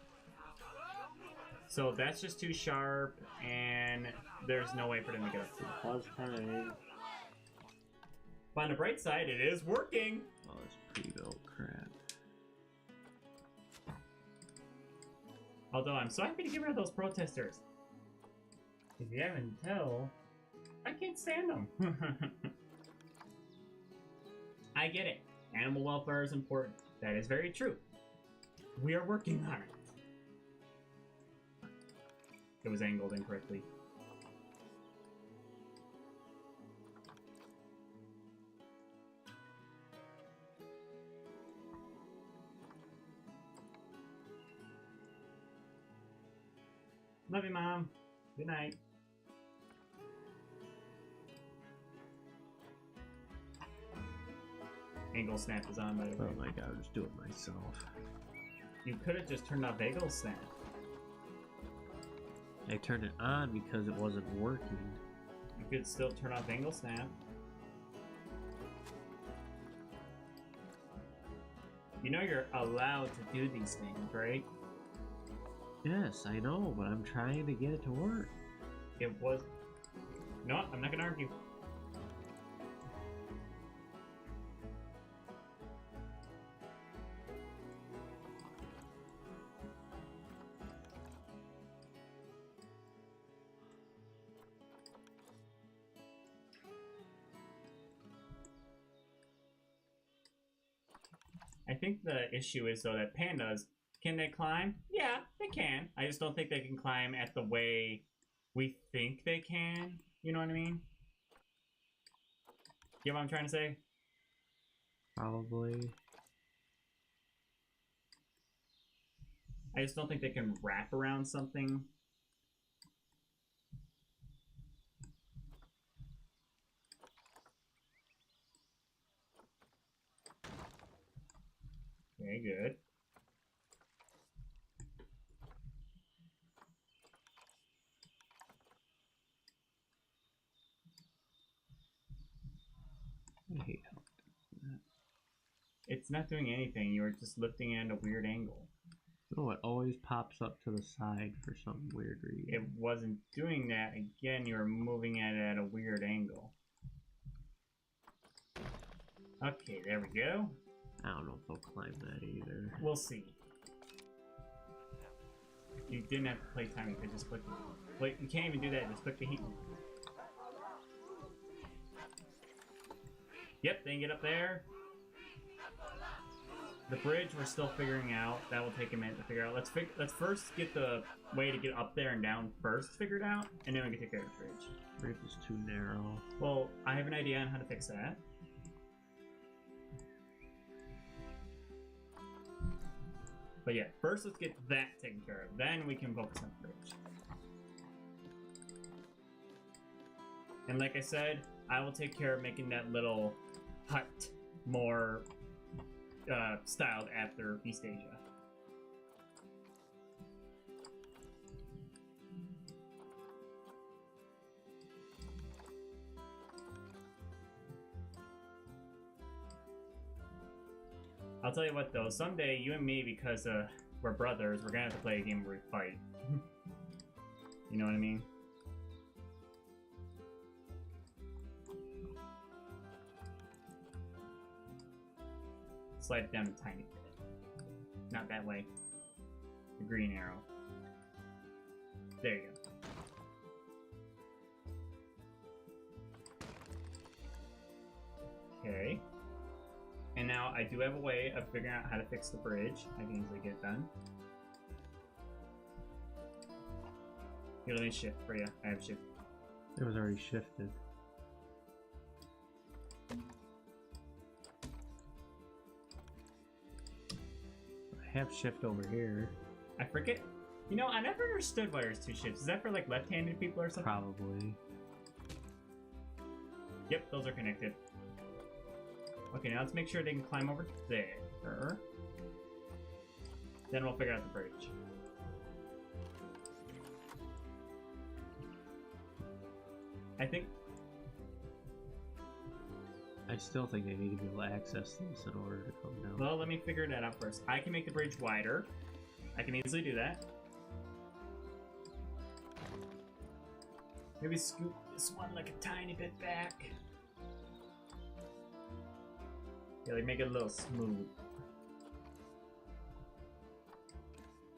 So that's just too sharp, and there's no way for them to get up. Pause time. But on the bright side, it is working. Oh, it's pre-built crap. Although I'm so happy to get rid of those protesters. If you haven't tell, I can't stand them. I get it. Animal welfare is important. That is very true. We are working on it. It was angled incorrectly. Love you, Mom. Good night. angle snap is on, by the way. Oh my god, I'll just do it myself. You could have just turned off angle snap. I turned it on because it wasn't working. You could still turn off angle snap. You know you're allowed to do these things, right? Yes, I know, but I'm trying to get it to work. It was... No, I'm not gonna argue. I think the issue is, though, that pandas, can they climb? Yeah, they can. I just don't think they can climb at the way we think they can. You know what I mean? You know what I'm trying to say? Probably. I just don't think they can wrap around something. Okay, good. I hate how It's not doing anything. You're just lifting it at a weird angle. no, it always pops up to the side for some weird reason. It wasn't doing that. Again, you were moving it at a weird angle. Okay, there we go. I don't know if they'll climb that either. We'll see. You didn't have to play time. You could just click. Wait, you can't even do that. Just click the heat. Yep, they can get up there. The bridge we're still figuring out. That will take a minute to figure out. Let's first get the way to get up there and down first figured out, and then we can take care of the bridge. Bridge is too narrow. Well, I have an idea on how to fix that. But yeah, first let's get that taken care of. Then we can focus on the bridge. And like I said, I will take care of making that little hut more styled after East Asia. I'll tell you what though, someday you and me, because we're brothers, we're gonna have to play a game where we fight. You know what I mean? Slide it down a tiny bit. Not that way. The green arrow. There you go. Okay. And now I do have a way of figuring out how to fix the bridge. I can easily get it done. Here, let me shift for you. I have shift. It was already shifted. I have shift over here. I forget. You know, I never understood why there's two shifts. Is that for like left-handed people or something? Probably. Yep, those are connected. Okay, now let's make sure they can climb over there. Then we'll figure out the bridge. I think... I still think they need to be able to access this in order to come down. Well, let me figure that out first. I can make the bridge wider. I can easily do that. Maybe scoop this one like a tiny bit back. Yeah, like make it a little smooth.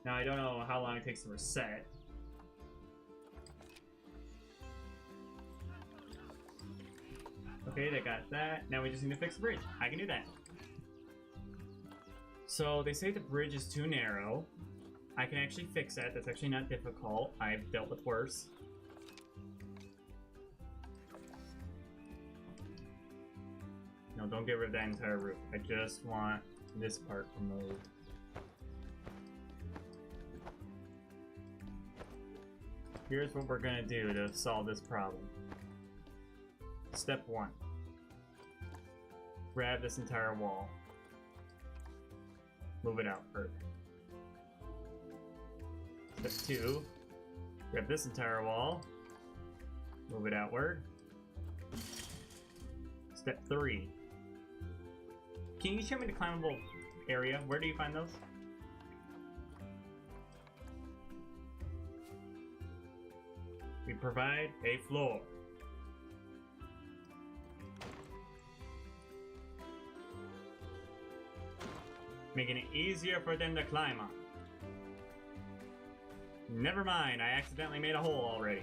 Now I don't know how long it takes to reset. Okay, they got that. Now we just need to fix the bridge. I can do that. So they say the bridge is too narrow. I can actually fix that. That's actually not difficult. I've dealt with worse. No, don't get rid of that entire roof. I just want this part removed. Here's what we're gonna do to solve this problem. Step 1. grab this entire wall. Move it out further. Step 2, grab this entire wall. Move it outward. Step 3. Can you show me the climbable area? Where do you find those? We provide a floor. Making it easier for them to climb on. Never mind, I accidentally made a hole already.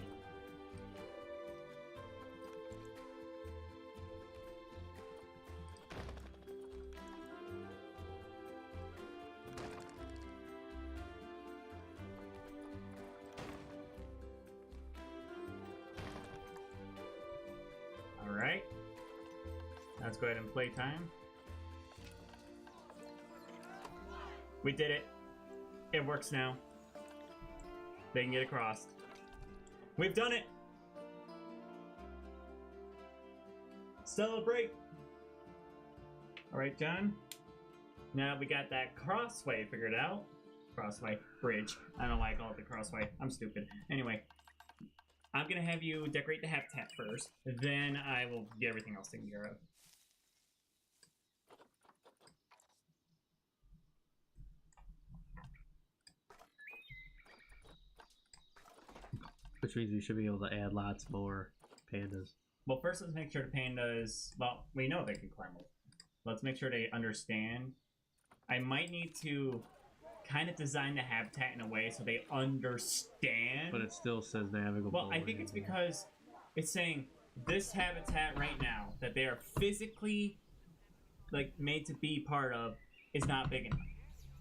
Alright. Let's go ahead and play time. We did it. It works now. They can get across. We've done it! Celebrate! Alright, John. Now we got that crossway figured out. Crossway. Bridge. I don't know why I call it the crossway. I'm stupid. Anyway. I'm gonna have you decorate the habitat first. Then I will get everything else taken care of. Which means we should be able to add lots more pandas. Well, first let's make sure the pandas... Well, we know they can climb over. Let's make sure they understand. I might need to kind of design the habitat in a way so they understand. But it still says navigable. Well, I think it's because it's saying this habitat right now that they are physically like made to be part of is not big enough.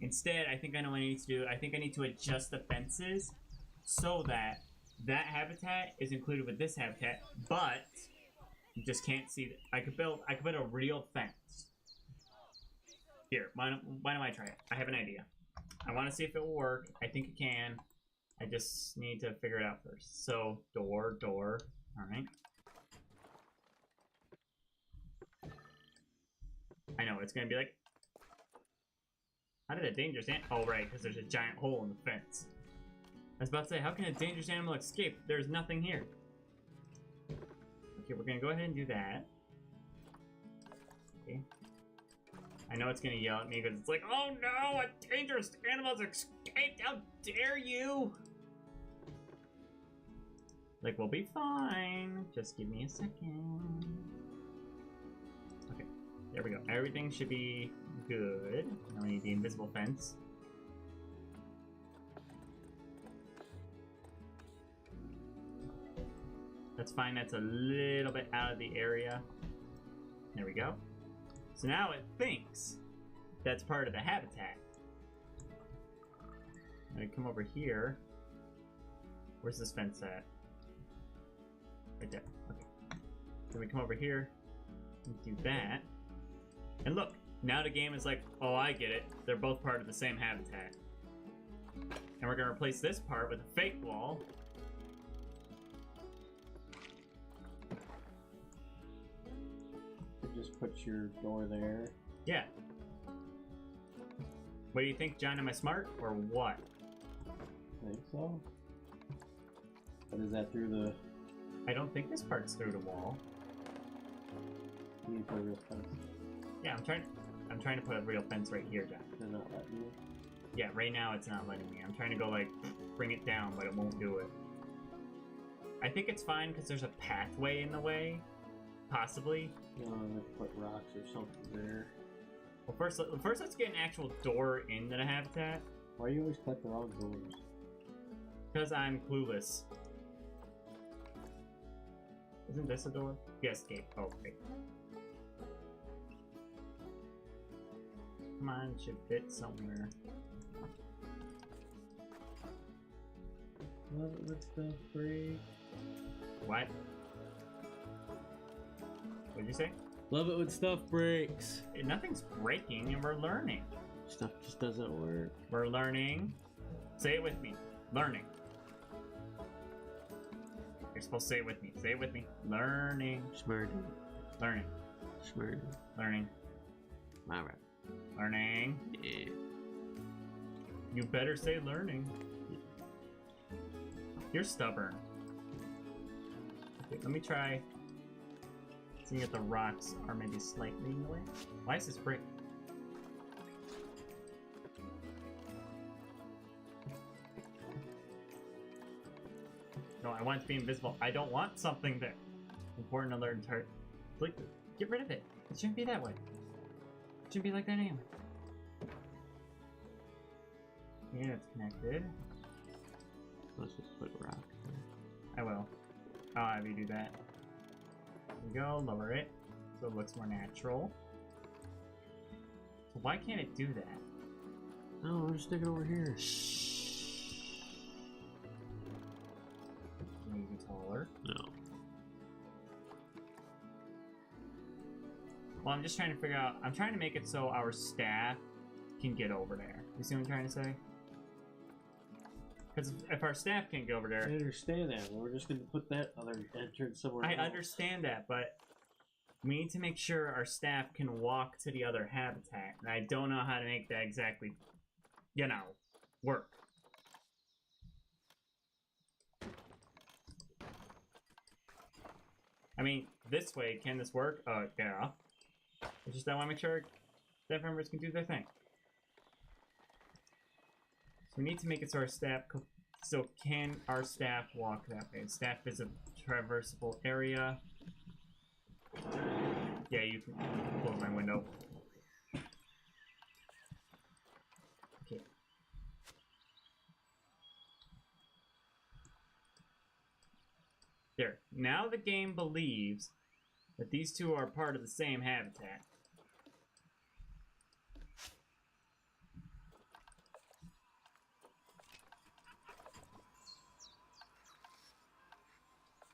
Instead, I think I know what I need to do. I think I need to adjust the fences so that that habitat is included with this habitat, but you just can't see it. I could build a real fence. Here, why don't I try it? I have an idea. I want to see if it will work. I think it can. I just need to figure it out first. So, door. Alright. I know, it's going to be like... How did a dangerous animal... Oh, right, because there's a giant hole in the fence. I was about to say, how can a dangerous animal escape? There's nothing here. Okay, we're going to go ahead and do that. Okay. I know it's going to yell at me because it's like, oh no, a dangerous animal's escaped! How dare you! Like, we'll be fine. Just give me a second. Okay, there we go. Everything should be good. Now we need the invisible fence. That's fine, that's a little bit out of the area. There we go. So now it thinks that's part of the habitat. I'm gonna come over here. Where's this fence at? Right there. Okay. Then we come over here and do that. And look, now the game is like, oh, I get it. They're both part of the same habitat. And we're gonna replace this part with a fake wall. Just put your door there. Yeah. What do you think, John? Am I smart or what? I think so. But is that through the... I don't think this part's through the wall. You need to put a real fence. Yeah, I'm trying to put a real fence right here, John. They're not letting you. Yeah, right now it's not letting me. I'm trying to go like bring it down, but it won't do it. I think it's fine because there's a pathway in the way. Possibly. Let's put rocks or something there. Well, first let's get an actual door into the habitat. Why do you always cut the wrong doors? Because I'm clueless. Isn't this a door? Yes, gate. Oh, okay. Come on, it should fit somewhere. Love it with stuff break. What? What'd you say? Love it when stuff breaks. Nothing's breaking, and we're learning. Stuff just doesn't work. We're learning. Say it with me. Learning. You're supposed to say it with me. Say it with me. Learning. Schmurdy. Learning. Schmurdy. Learning. Alright. Learning. Yeah. You better say learning. You're stubborn. Okay, let me try seeing if the rocks are maybe slightly in the way. Why is this brick? No, I want it to be invisible. I don't want something there. Important to learn to like, get rid of it. It shouldn't be that way. It shouldn't be like that anyway. Yeah, it's connected. Let's just put rock. I will. I'll have you do that. There we go, lower it so it looks more natural. So why can't it do that? No, we'll just stick it over here. Maybe taller. No. Well, I'm just trying to figure out. I'm trying to make it so our staff can get over there. You see what I'm trying to say? Because if our staff can't go over there, I understand that. But we're just going to put that other entrance somewhere I else. understand that, but we need to make sure our staff can walk to the other habitat, and I don't know how to make that exactly, you know, work. I mean, this way, can this work? Yeah. It's just I want to make sure staff members can do their thing. So we need to make it so our staff... So can our staff walk that way? Staff is a traversable area. Yeah, you can close my window. Okay. There. Now the game believes that these two are part of the same habitat.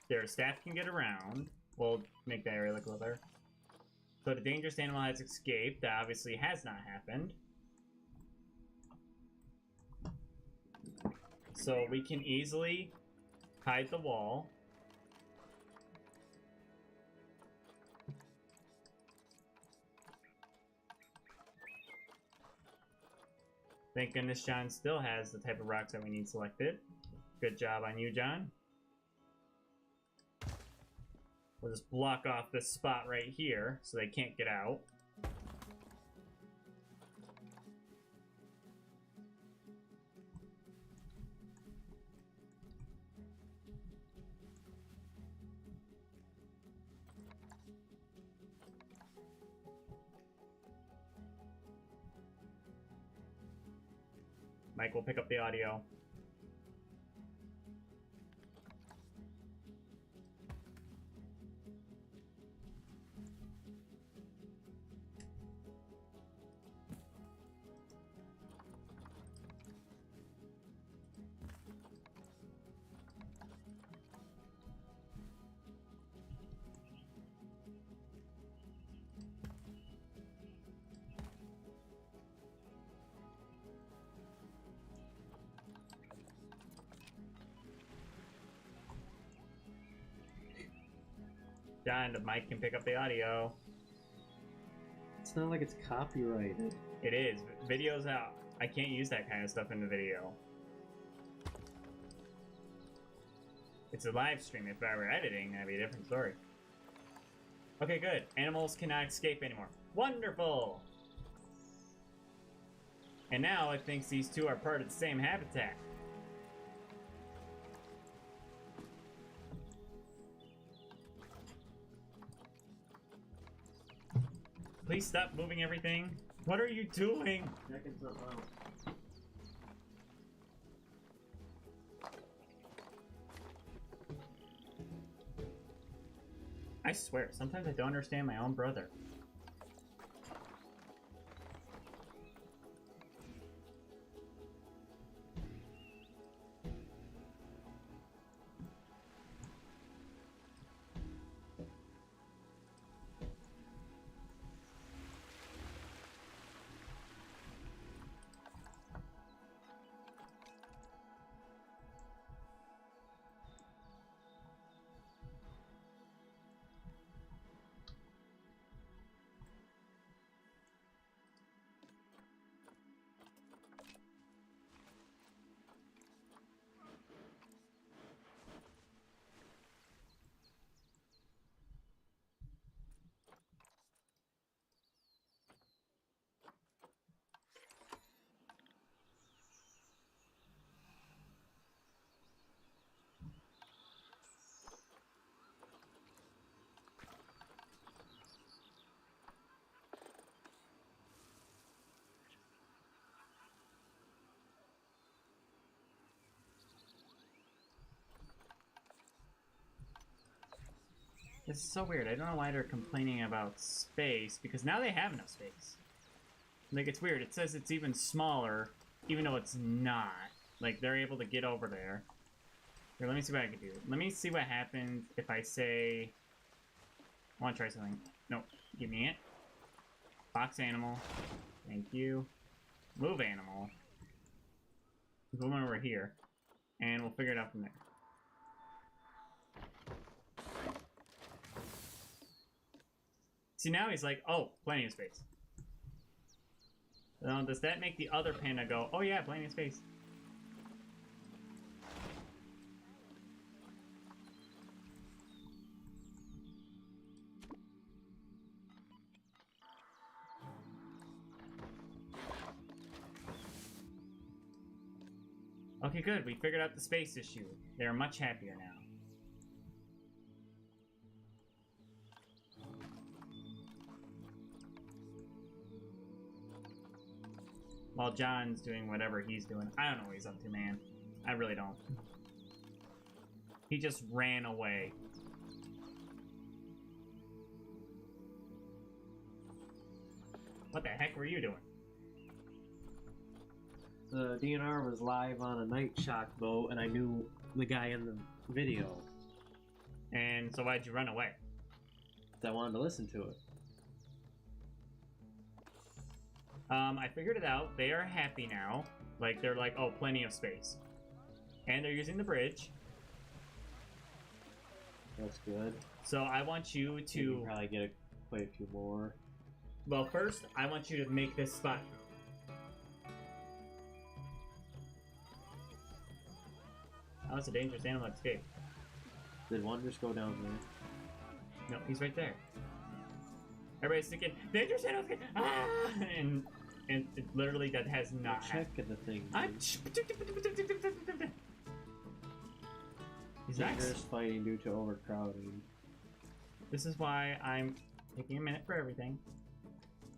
There, staff can get around. We'll make that area look a little better. So the dangerous animal has escaped. That obviously has not happened. So we can easily hide the wall. Thank goodness John still has the type of rocks that we need selected. Good job on you, John. We'll just block off this spot right here so they can't get out. Mike will pick up the audio. John, the mic can pick up the audio. It's not like it's copyrighted. It is. Video's out. I can't use that kind of stuff in the video. It's a live stream. If I were editing, that'd be a different story. Okay, good. Animals cannot escape anymore. Wonderful! And now it thinks these two are part of the same habitat. Please stop moving everything. What are you doing? Checking something out. I swear, sometimes I don't understand my own brother. This is so weird. I don't know why they're complaining about space, because now they have enough space. Like, it's weird. It says it's even smaller, even though it's not. Like, they're able to get over there. Here, let me see what I can do. Let me see what happens if I say... I want to try something. Nope. Give me it. Box animal. Thank you. Move animal. Move one over here. And we'll figure it out from there. See, now he's like, oh, plenty of space. Now, does that make the other panda go, oh yeah, plenty of space? Okay, good. We figured out the space issue. They're much happier now. While John's doing whatever he's doing. I don't know what he's up to, man. I really don't. He just ran away. What the heck were you doing? The DNR was live on a night shock boat, and I knew the guy in the video. And so why'd you run away? I wanted to listen to it. I figured it out. They are happy now. Like, they're like, oh, plenty of space. And they're using the bridge. That's good. So I want you to... You can probably get quite a few more. Well, first, I want you to make this spot. Oh, it's a dangerous animal escape. Did one just go down there? No, he's right there. Everybody's thinking, dangerous animal escape! Ah! And it literally that has not happened. Checking the thing. He's dangerous nice. fighting due to overcrowding. This is why I'm taking a minute for everything.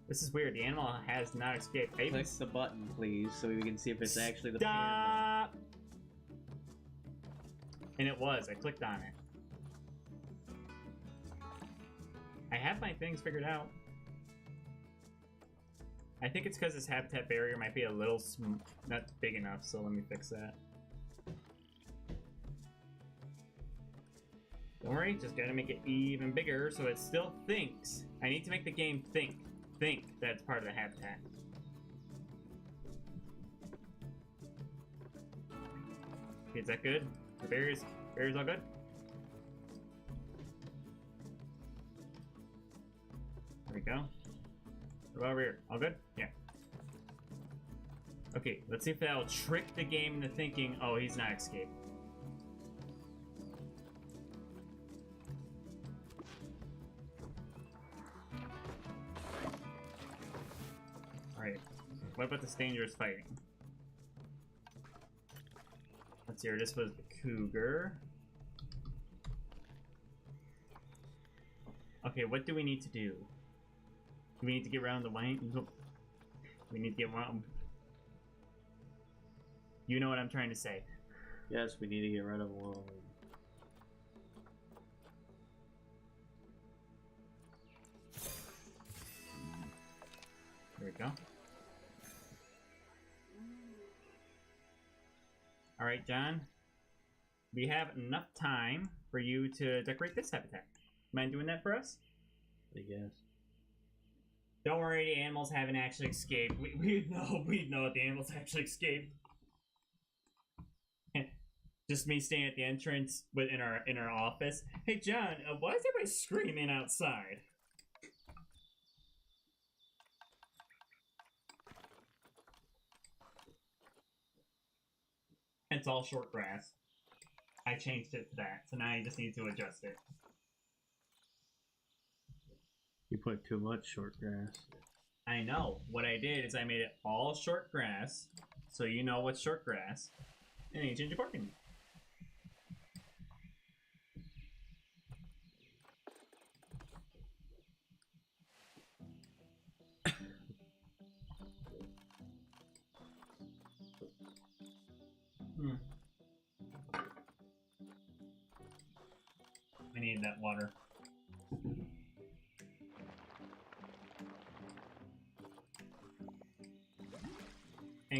This is weird. The animal has not escaped. Click the button, please, so we can see if it's actually the panda. Stop! And it was. I clicked on it. I have my things figured out. I think it's because this habitat barrier might be a little not big enough, so let me fix that. Don't worry, just gotta make it even bigger so it still thinks. I need to make the game think that's part of the habitat. Okay, is that good? The barrier's all good? There we go. What about over here? All good? Yeah. Okay, let's see if that'll trick the game into thinking, oh, he's not escaped. Alright. What about this dangerous fighting? Let's see here. This was the cougar. Okay, what do we need to do? Do we need to get around the white? We need to get around. You know what I'm trying to say. Yes, we need to get rid of one. There we go. Alright, John. We have enough time for you to decorate this habitat. Mind doing that for us? I guess. Don't worry, the animals haven't actually escaped. We know the animals actually escaped. Just me staying at the entrance in our office. Hey John, why is everybody screaming outside? It's all short grass. I changed it to that, so now you just need to adjust it. You put too much short grass. I know. What I did is I made it all short grass, so you know what's short grass, and then you change it accordingly. I need that water.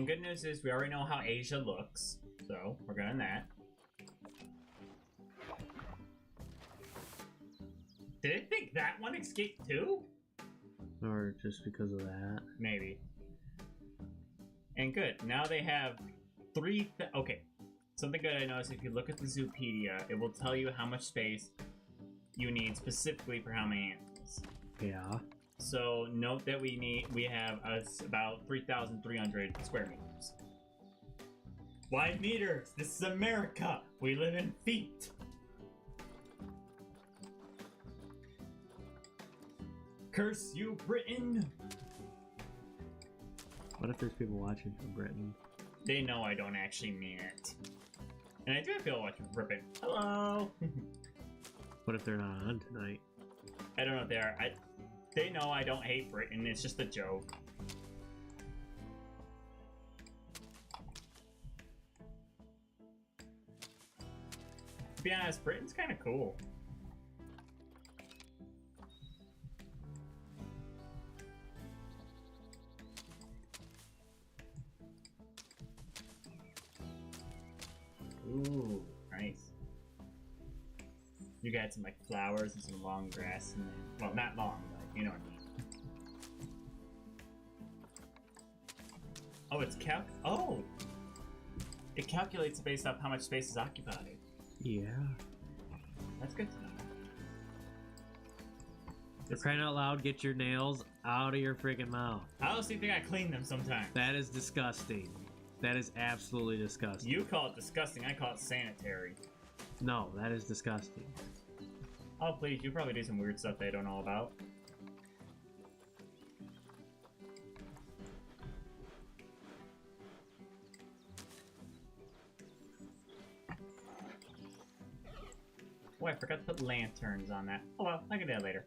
And good news is we already know how Asia looks, so we're good on that. Did it think that one escaped too? Or just because of that? Maybe. And good. Now they have okay. Something good I noticed, if you look at the Zoopedia, it will tell you how much space you need specifically for how many animals. Yeah. So note that we have about 3,300 square meters. Why meters? This is America. We live in feet. Curse you, Britain! What if there's people watching from Britain? They know I don't actually mean it. And I do have people watching from Britain. Hello! What if they're not on tonight? I don't know if they are. They know I don't hate Britain, it's just a joke. To be honest, Britain's kind of cool. Ooh, nice. You got some like flowers and some long grass in there. Well, not long, but you know what I mean. Oh, oh! It calculates based off how much space is occupied. Yeah. That's good to know. For crying out loud, get your nails out of your freaking mouth. I honestly think I clean them sometimes. That is disgusting. That is absolutely disgusting. You call it disgusting, I call it sanitary. No, that is disgusting. Oh, please, you probably do some weird stuff they don't know about. Oh, I forgot to put lanterns on that. Oh well, I can do that later.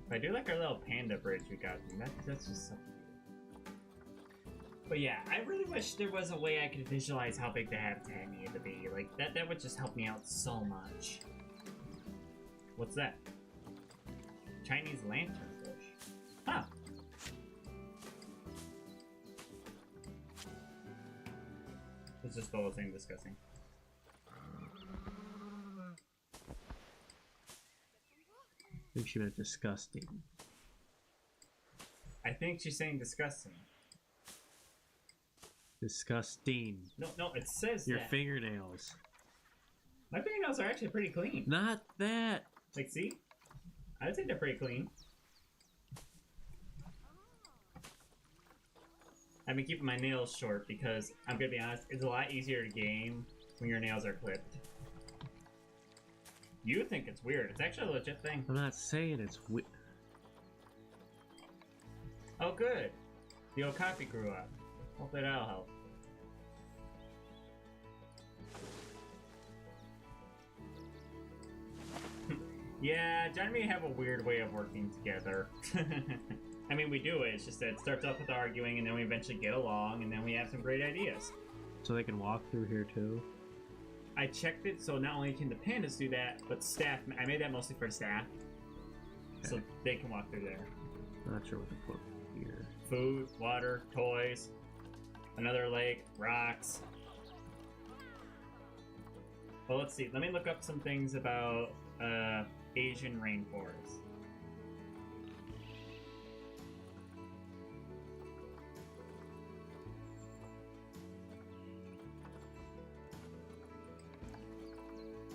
I do like our little panda bridge we got. That's just so cute. But yeah, I really wish there was a way I could visualize how big the habitat needed to be. Like, that would just help me out so much. What's that? Chinese lanternfish. Huh. It's just the whole thing disgusting. I think she meant disgusting. I think she's saying disgusting. Disgusting. No, it says your that. fingernails. My fingernails are actually pretty clean. Not that. Like, see? I would say they're pretty clean. I've been keeping my nails short because, I'm gonna be honest, it's a lot easier to game when your nails are clipped. You think it's weird. It's actually a legit thing. I'm not saying it's weird. Oh, good. The okapi grew up. Hopefully that'll help. Yeah, John and me have a weird way of working together. I mean, we do it. It's just that it starts off with arguing, and then we eventually get along, and then we have some great ideas. So they can walk through here too? I checked it, so not only can the pandas do that, but staff. I made that mostly for staff. Okay. So they can walk through there. Not sure what to put here. Food, water, toys, another lake, rocks. Well, let's see. Let me look up some things about Asian rainforest.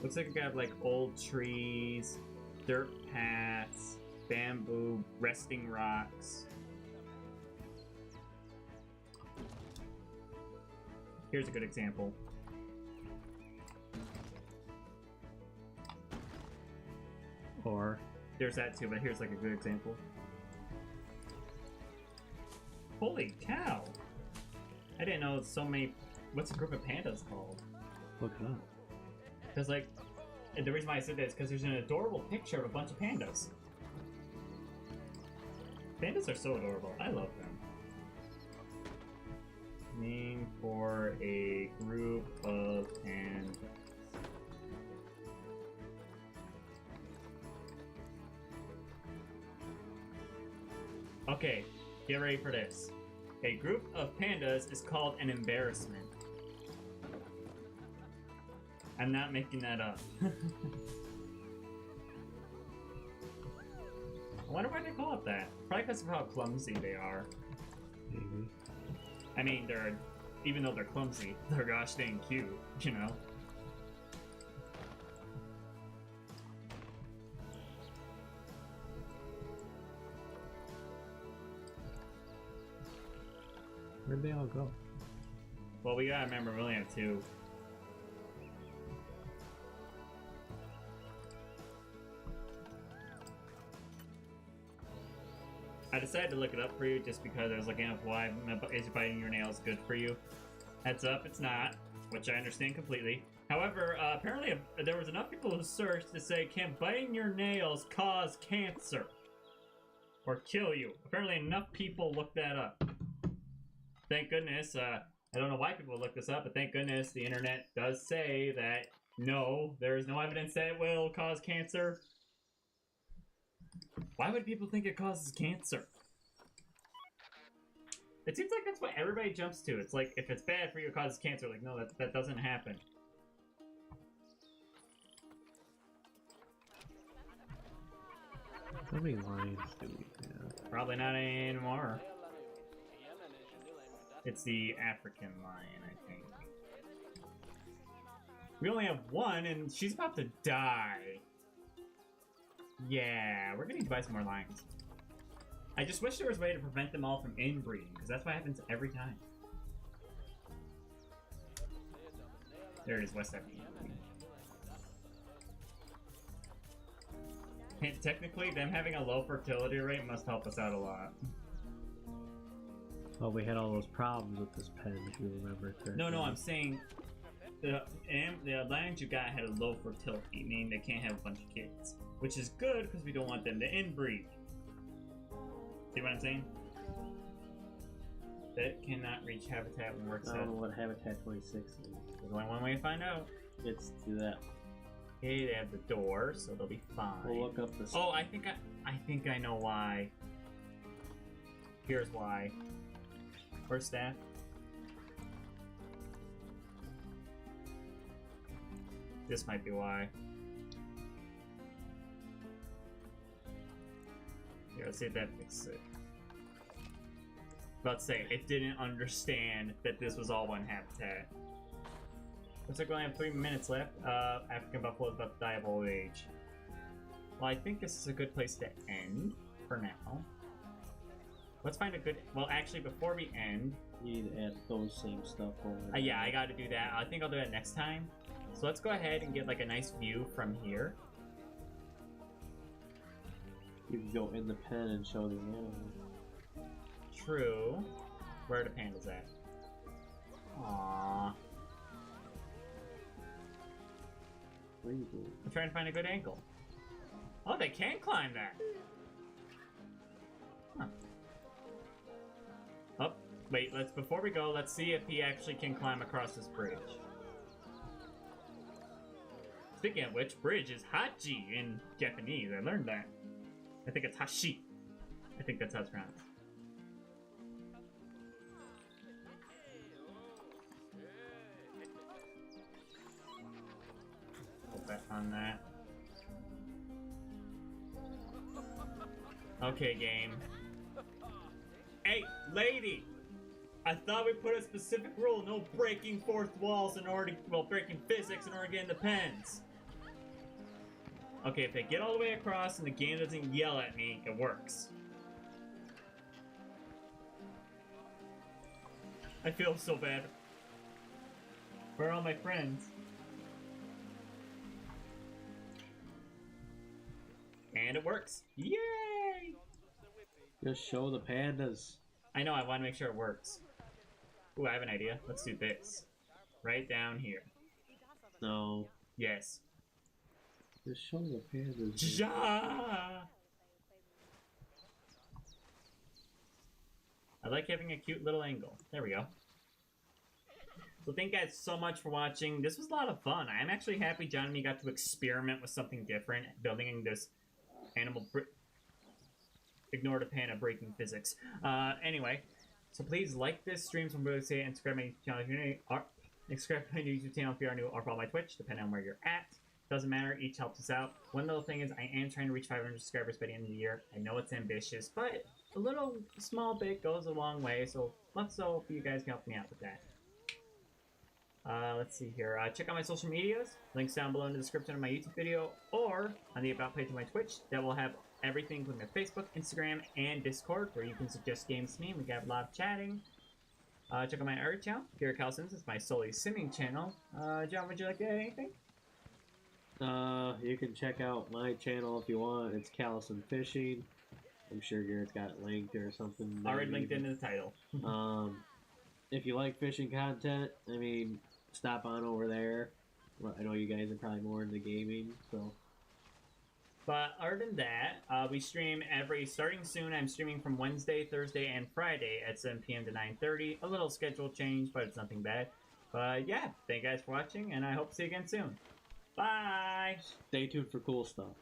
Looks like we got like old trees, dirt paths, bamboo, resting rocks. Here's a good example. Or there's that too, but here's like a good example. Holy cow! I didn't know so many. What's a group of pandas called? Look it up. Because, like, and the reason why I said that is because there's an adorable picture of a bunch of pandas. Pandas are so adorable. I love them. Name for a group of pandas. Okay, get ready for this. A group of pandas is called an embarrassment. I'm not making that up. I wonder why they call it that. Probably because of how clumsy they are. Maybe. I mean, even though they're clumsy, they're gosh dang cute, you know? Where'd they all go? Well, we gotta remember, we only have 2. I decided to look it up for you just because I was looking up why is biting your nails good for you. Heads up, it's not, which I understand completely. However, apparently there was enough people who searched to say, can biting your nails cause cancer? Or kill you? Apparently enough people looked that up. Thank goodness, I don't know why people look this up, but thank goodness the internet does say that no, there is no evidence that it will cause cancer. Why would people think it causes cancer? It seems like that's what everybody jumps to. It's like, if it's bad for you, it causes cancer. Like, no, that doesn't happen. How many lions do we have? Probably not anymore. It's the African lion, I think. We only have 1, and she's about to die. Yeah, we're gonna need to buy some more lions. I just wish there was a way to prevent them all from inbreeding, because that's what happens every time. There it is, West African. And technically, them having a low fertility rate must help us out a lot. Well, we had all those problems with this pen, if you remember correctly. No, I'm saying the lions you got had a low fertility, meaning they can't have a bunch of kids. Which is good, because we don't want them to inbreed. See what I'm saying? That cannot reach habitat when works I don't know what Habitat 26 is. There's only one way to find out. It's to that. Okay, they have the door, so they'll be fine. We'll look up this. Oh, I think I know why. Here's why. Where's staff? This might be why. Here, let's see if that fixes it. About to say, it didn't understand that this was all one habitat. Looks like we only have 3 minutes left. African buffalo is about to die of old age. Well, I think this is a good place to end for now. Let's find a good... Well, actually, before we end... You need to add those same stuff over. Yeah, I gotta do that. I think I'll do that next time. So let's go ahead and get like a nice view from here. You can go in the pen and show the animal. True. Where are the pandas at? Aww. Where are you going? I'm trying to find a good angle. Oh, they can climb that. Huh. Oh, wait, before we go, let's see if he actually can climb across this bridge. Speaking of which, bridge is Hachi in Japanese. I learned that. I think it's Hashi. I think that's how it's pronounced. Put that on that. Okay, game. Hey, lady! I thought we put a specific rule, no breaking fourth walls in order to, well, breaking physics in order to get in the pens. Okay, if they get all the way across and the game doesn't yell at me, it works. I feel so bad. Where are all my friends? And it works. Yay! Just show the pandas. I know, I want to make sure it works. Ooh, I have an idea. Let's do this. Right down here. No. Yes. Just show the pandas. Ja! I like having a cute little angle. There we go. So thank you guys so much for watching. This was a lot of fun. I'm actually happy John and me got to experiment with something different, building this animal ignore the pan of breaking physics. Anyway, so please like this stream, some really say, and subscribe to my channel if you're new, or subscribe to my YouTube channel if you are new, or follow my Twitch, depending on where you're at. Doesn't matter, each helps us out. One little thing is I am trying to reach 500 subscribers by the end of the year. I know it's ambitious, but a little small bit goes a long way, so let's hope you guys can help me out with that. Let's see here. Check out my social medias. Links down below in the description of my YouTube video or on the About page of my Twitch. That will have everything, including my Facebook, Instagram, and Discord, where you can suggest games to me and we can have a lot of chatting. Check out my art channel, Garrett Callsons. It's my solely simming channel. John, would you like to add anything? You can check out my channel if you want. It's Callison Fishing. I'm sure Garrett's got it linked or something. Already linked in the title. If you like fishing content, I mean, stop on over there. Well, I know you guys are probably more into gaming, so. But other than that, we stream starting soon, I'm streaming from Wednesday, Thursday, and Friday at 7 p.m. to 9:30. A little schedule change, but it's nothing bad. But yeah, thank you guys for watching, and I hope to see you again soon. Bye! Stay tuned for cool stuff.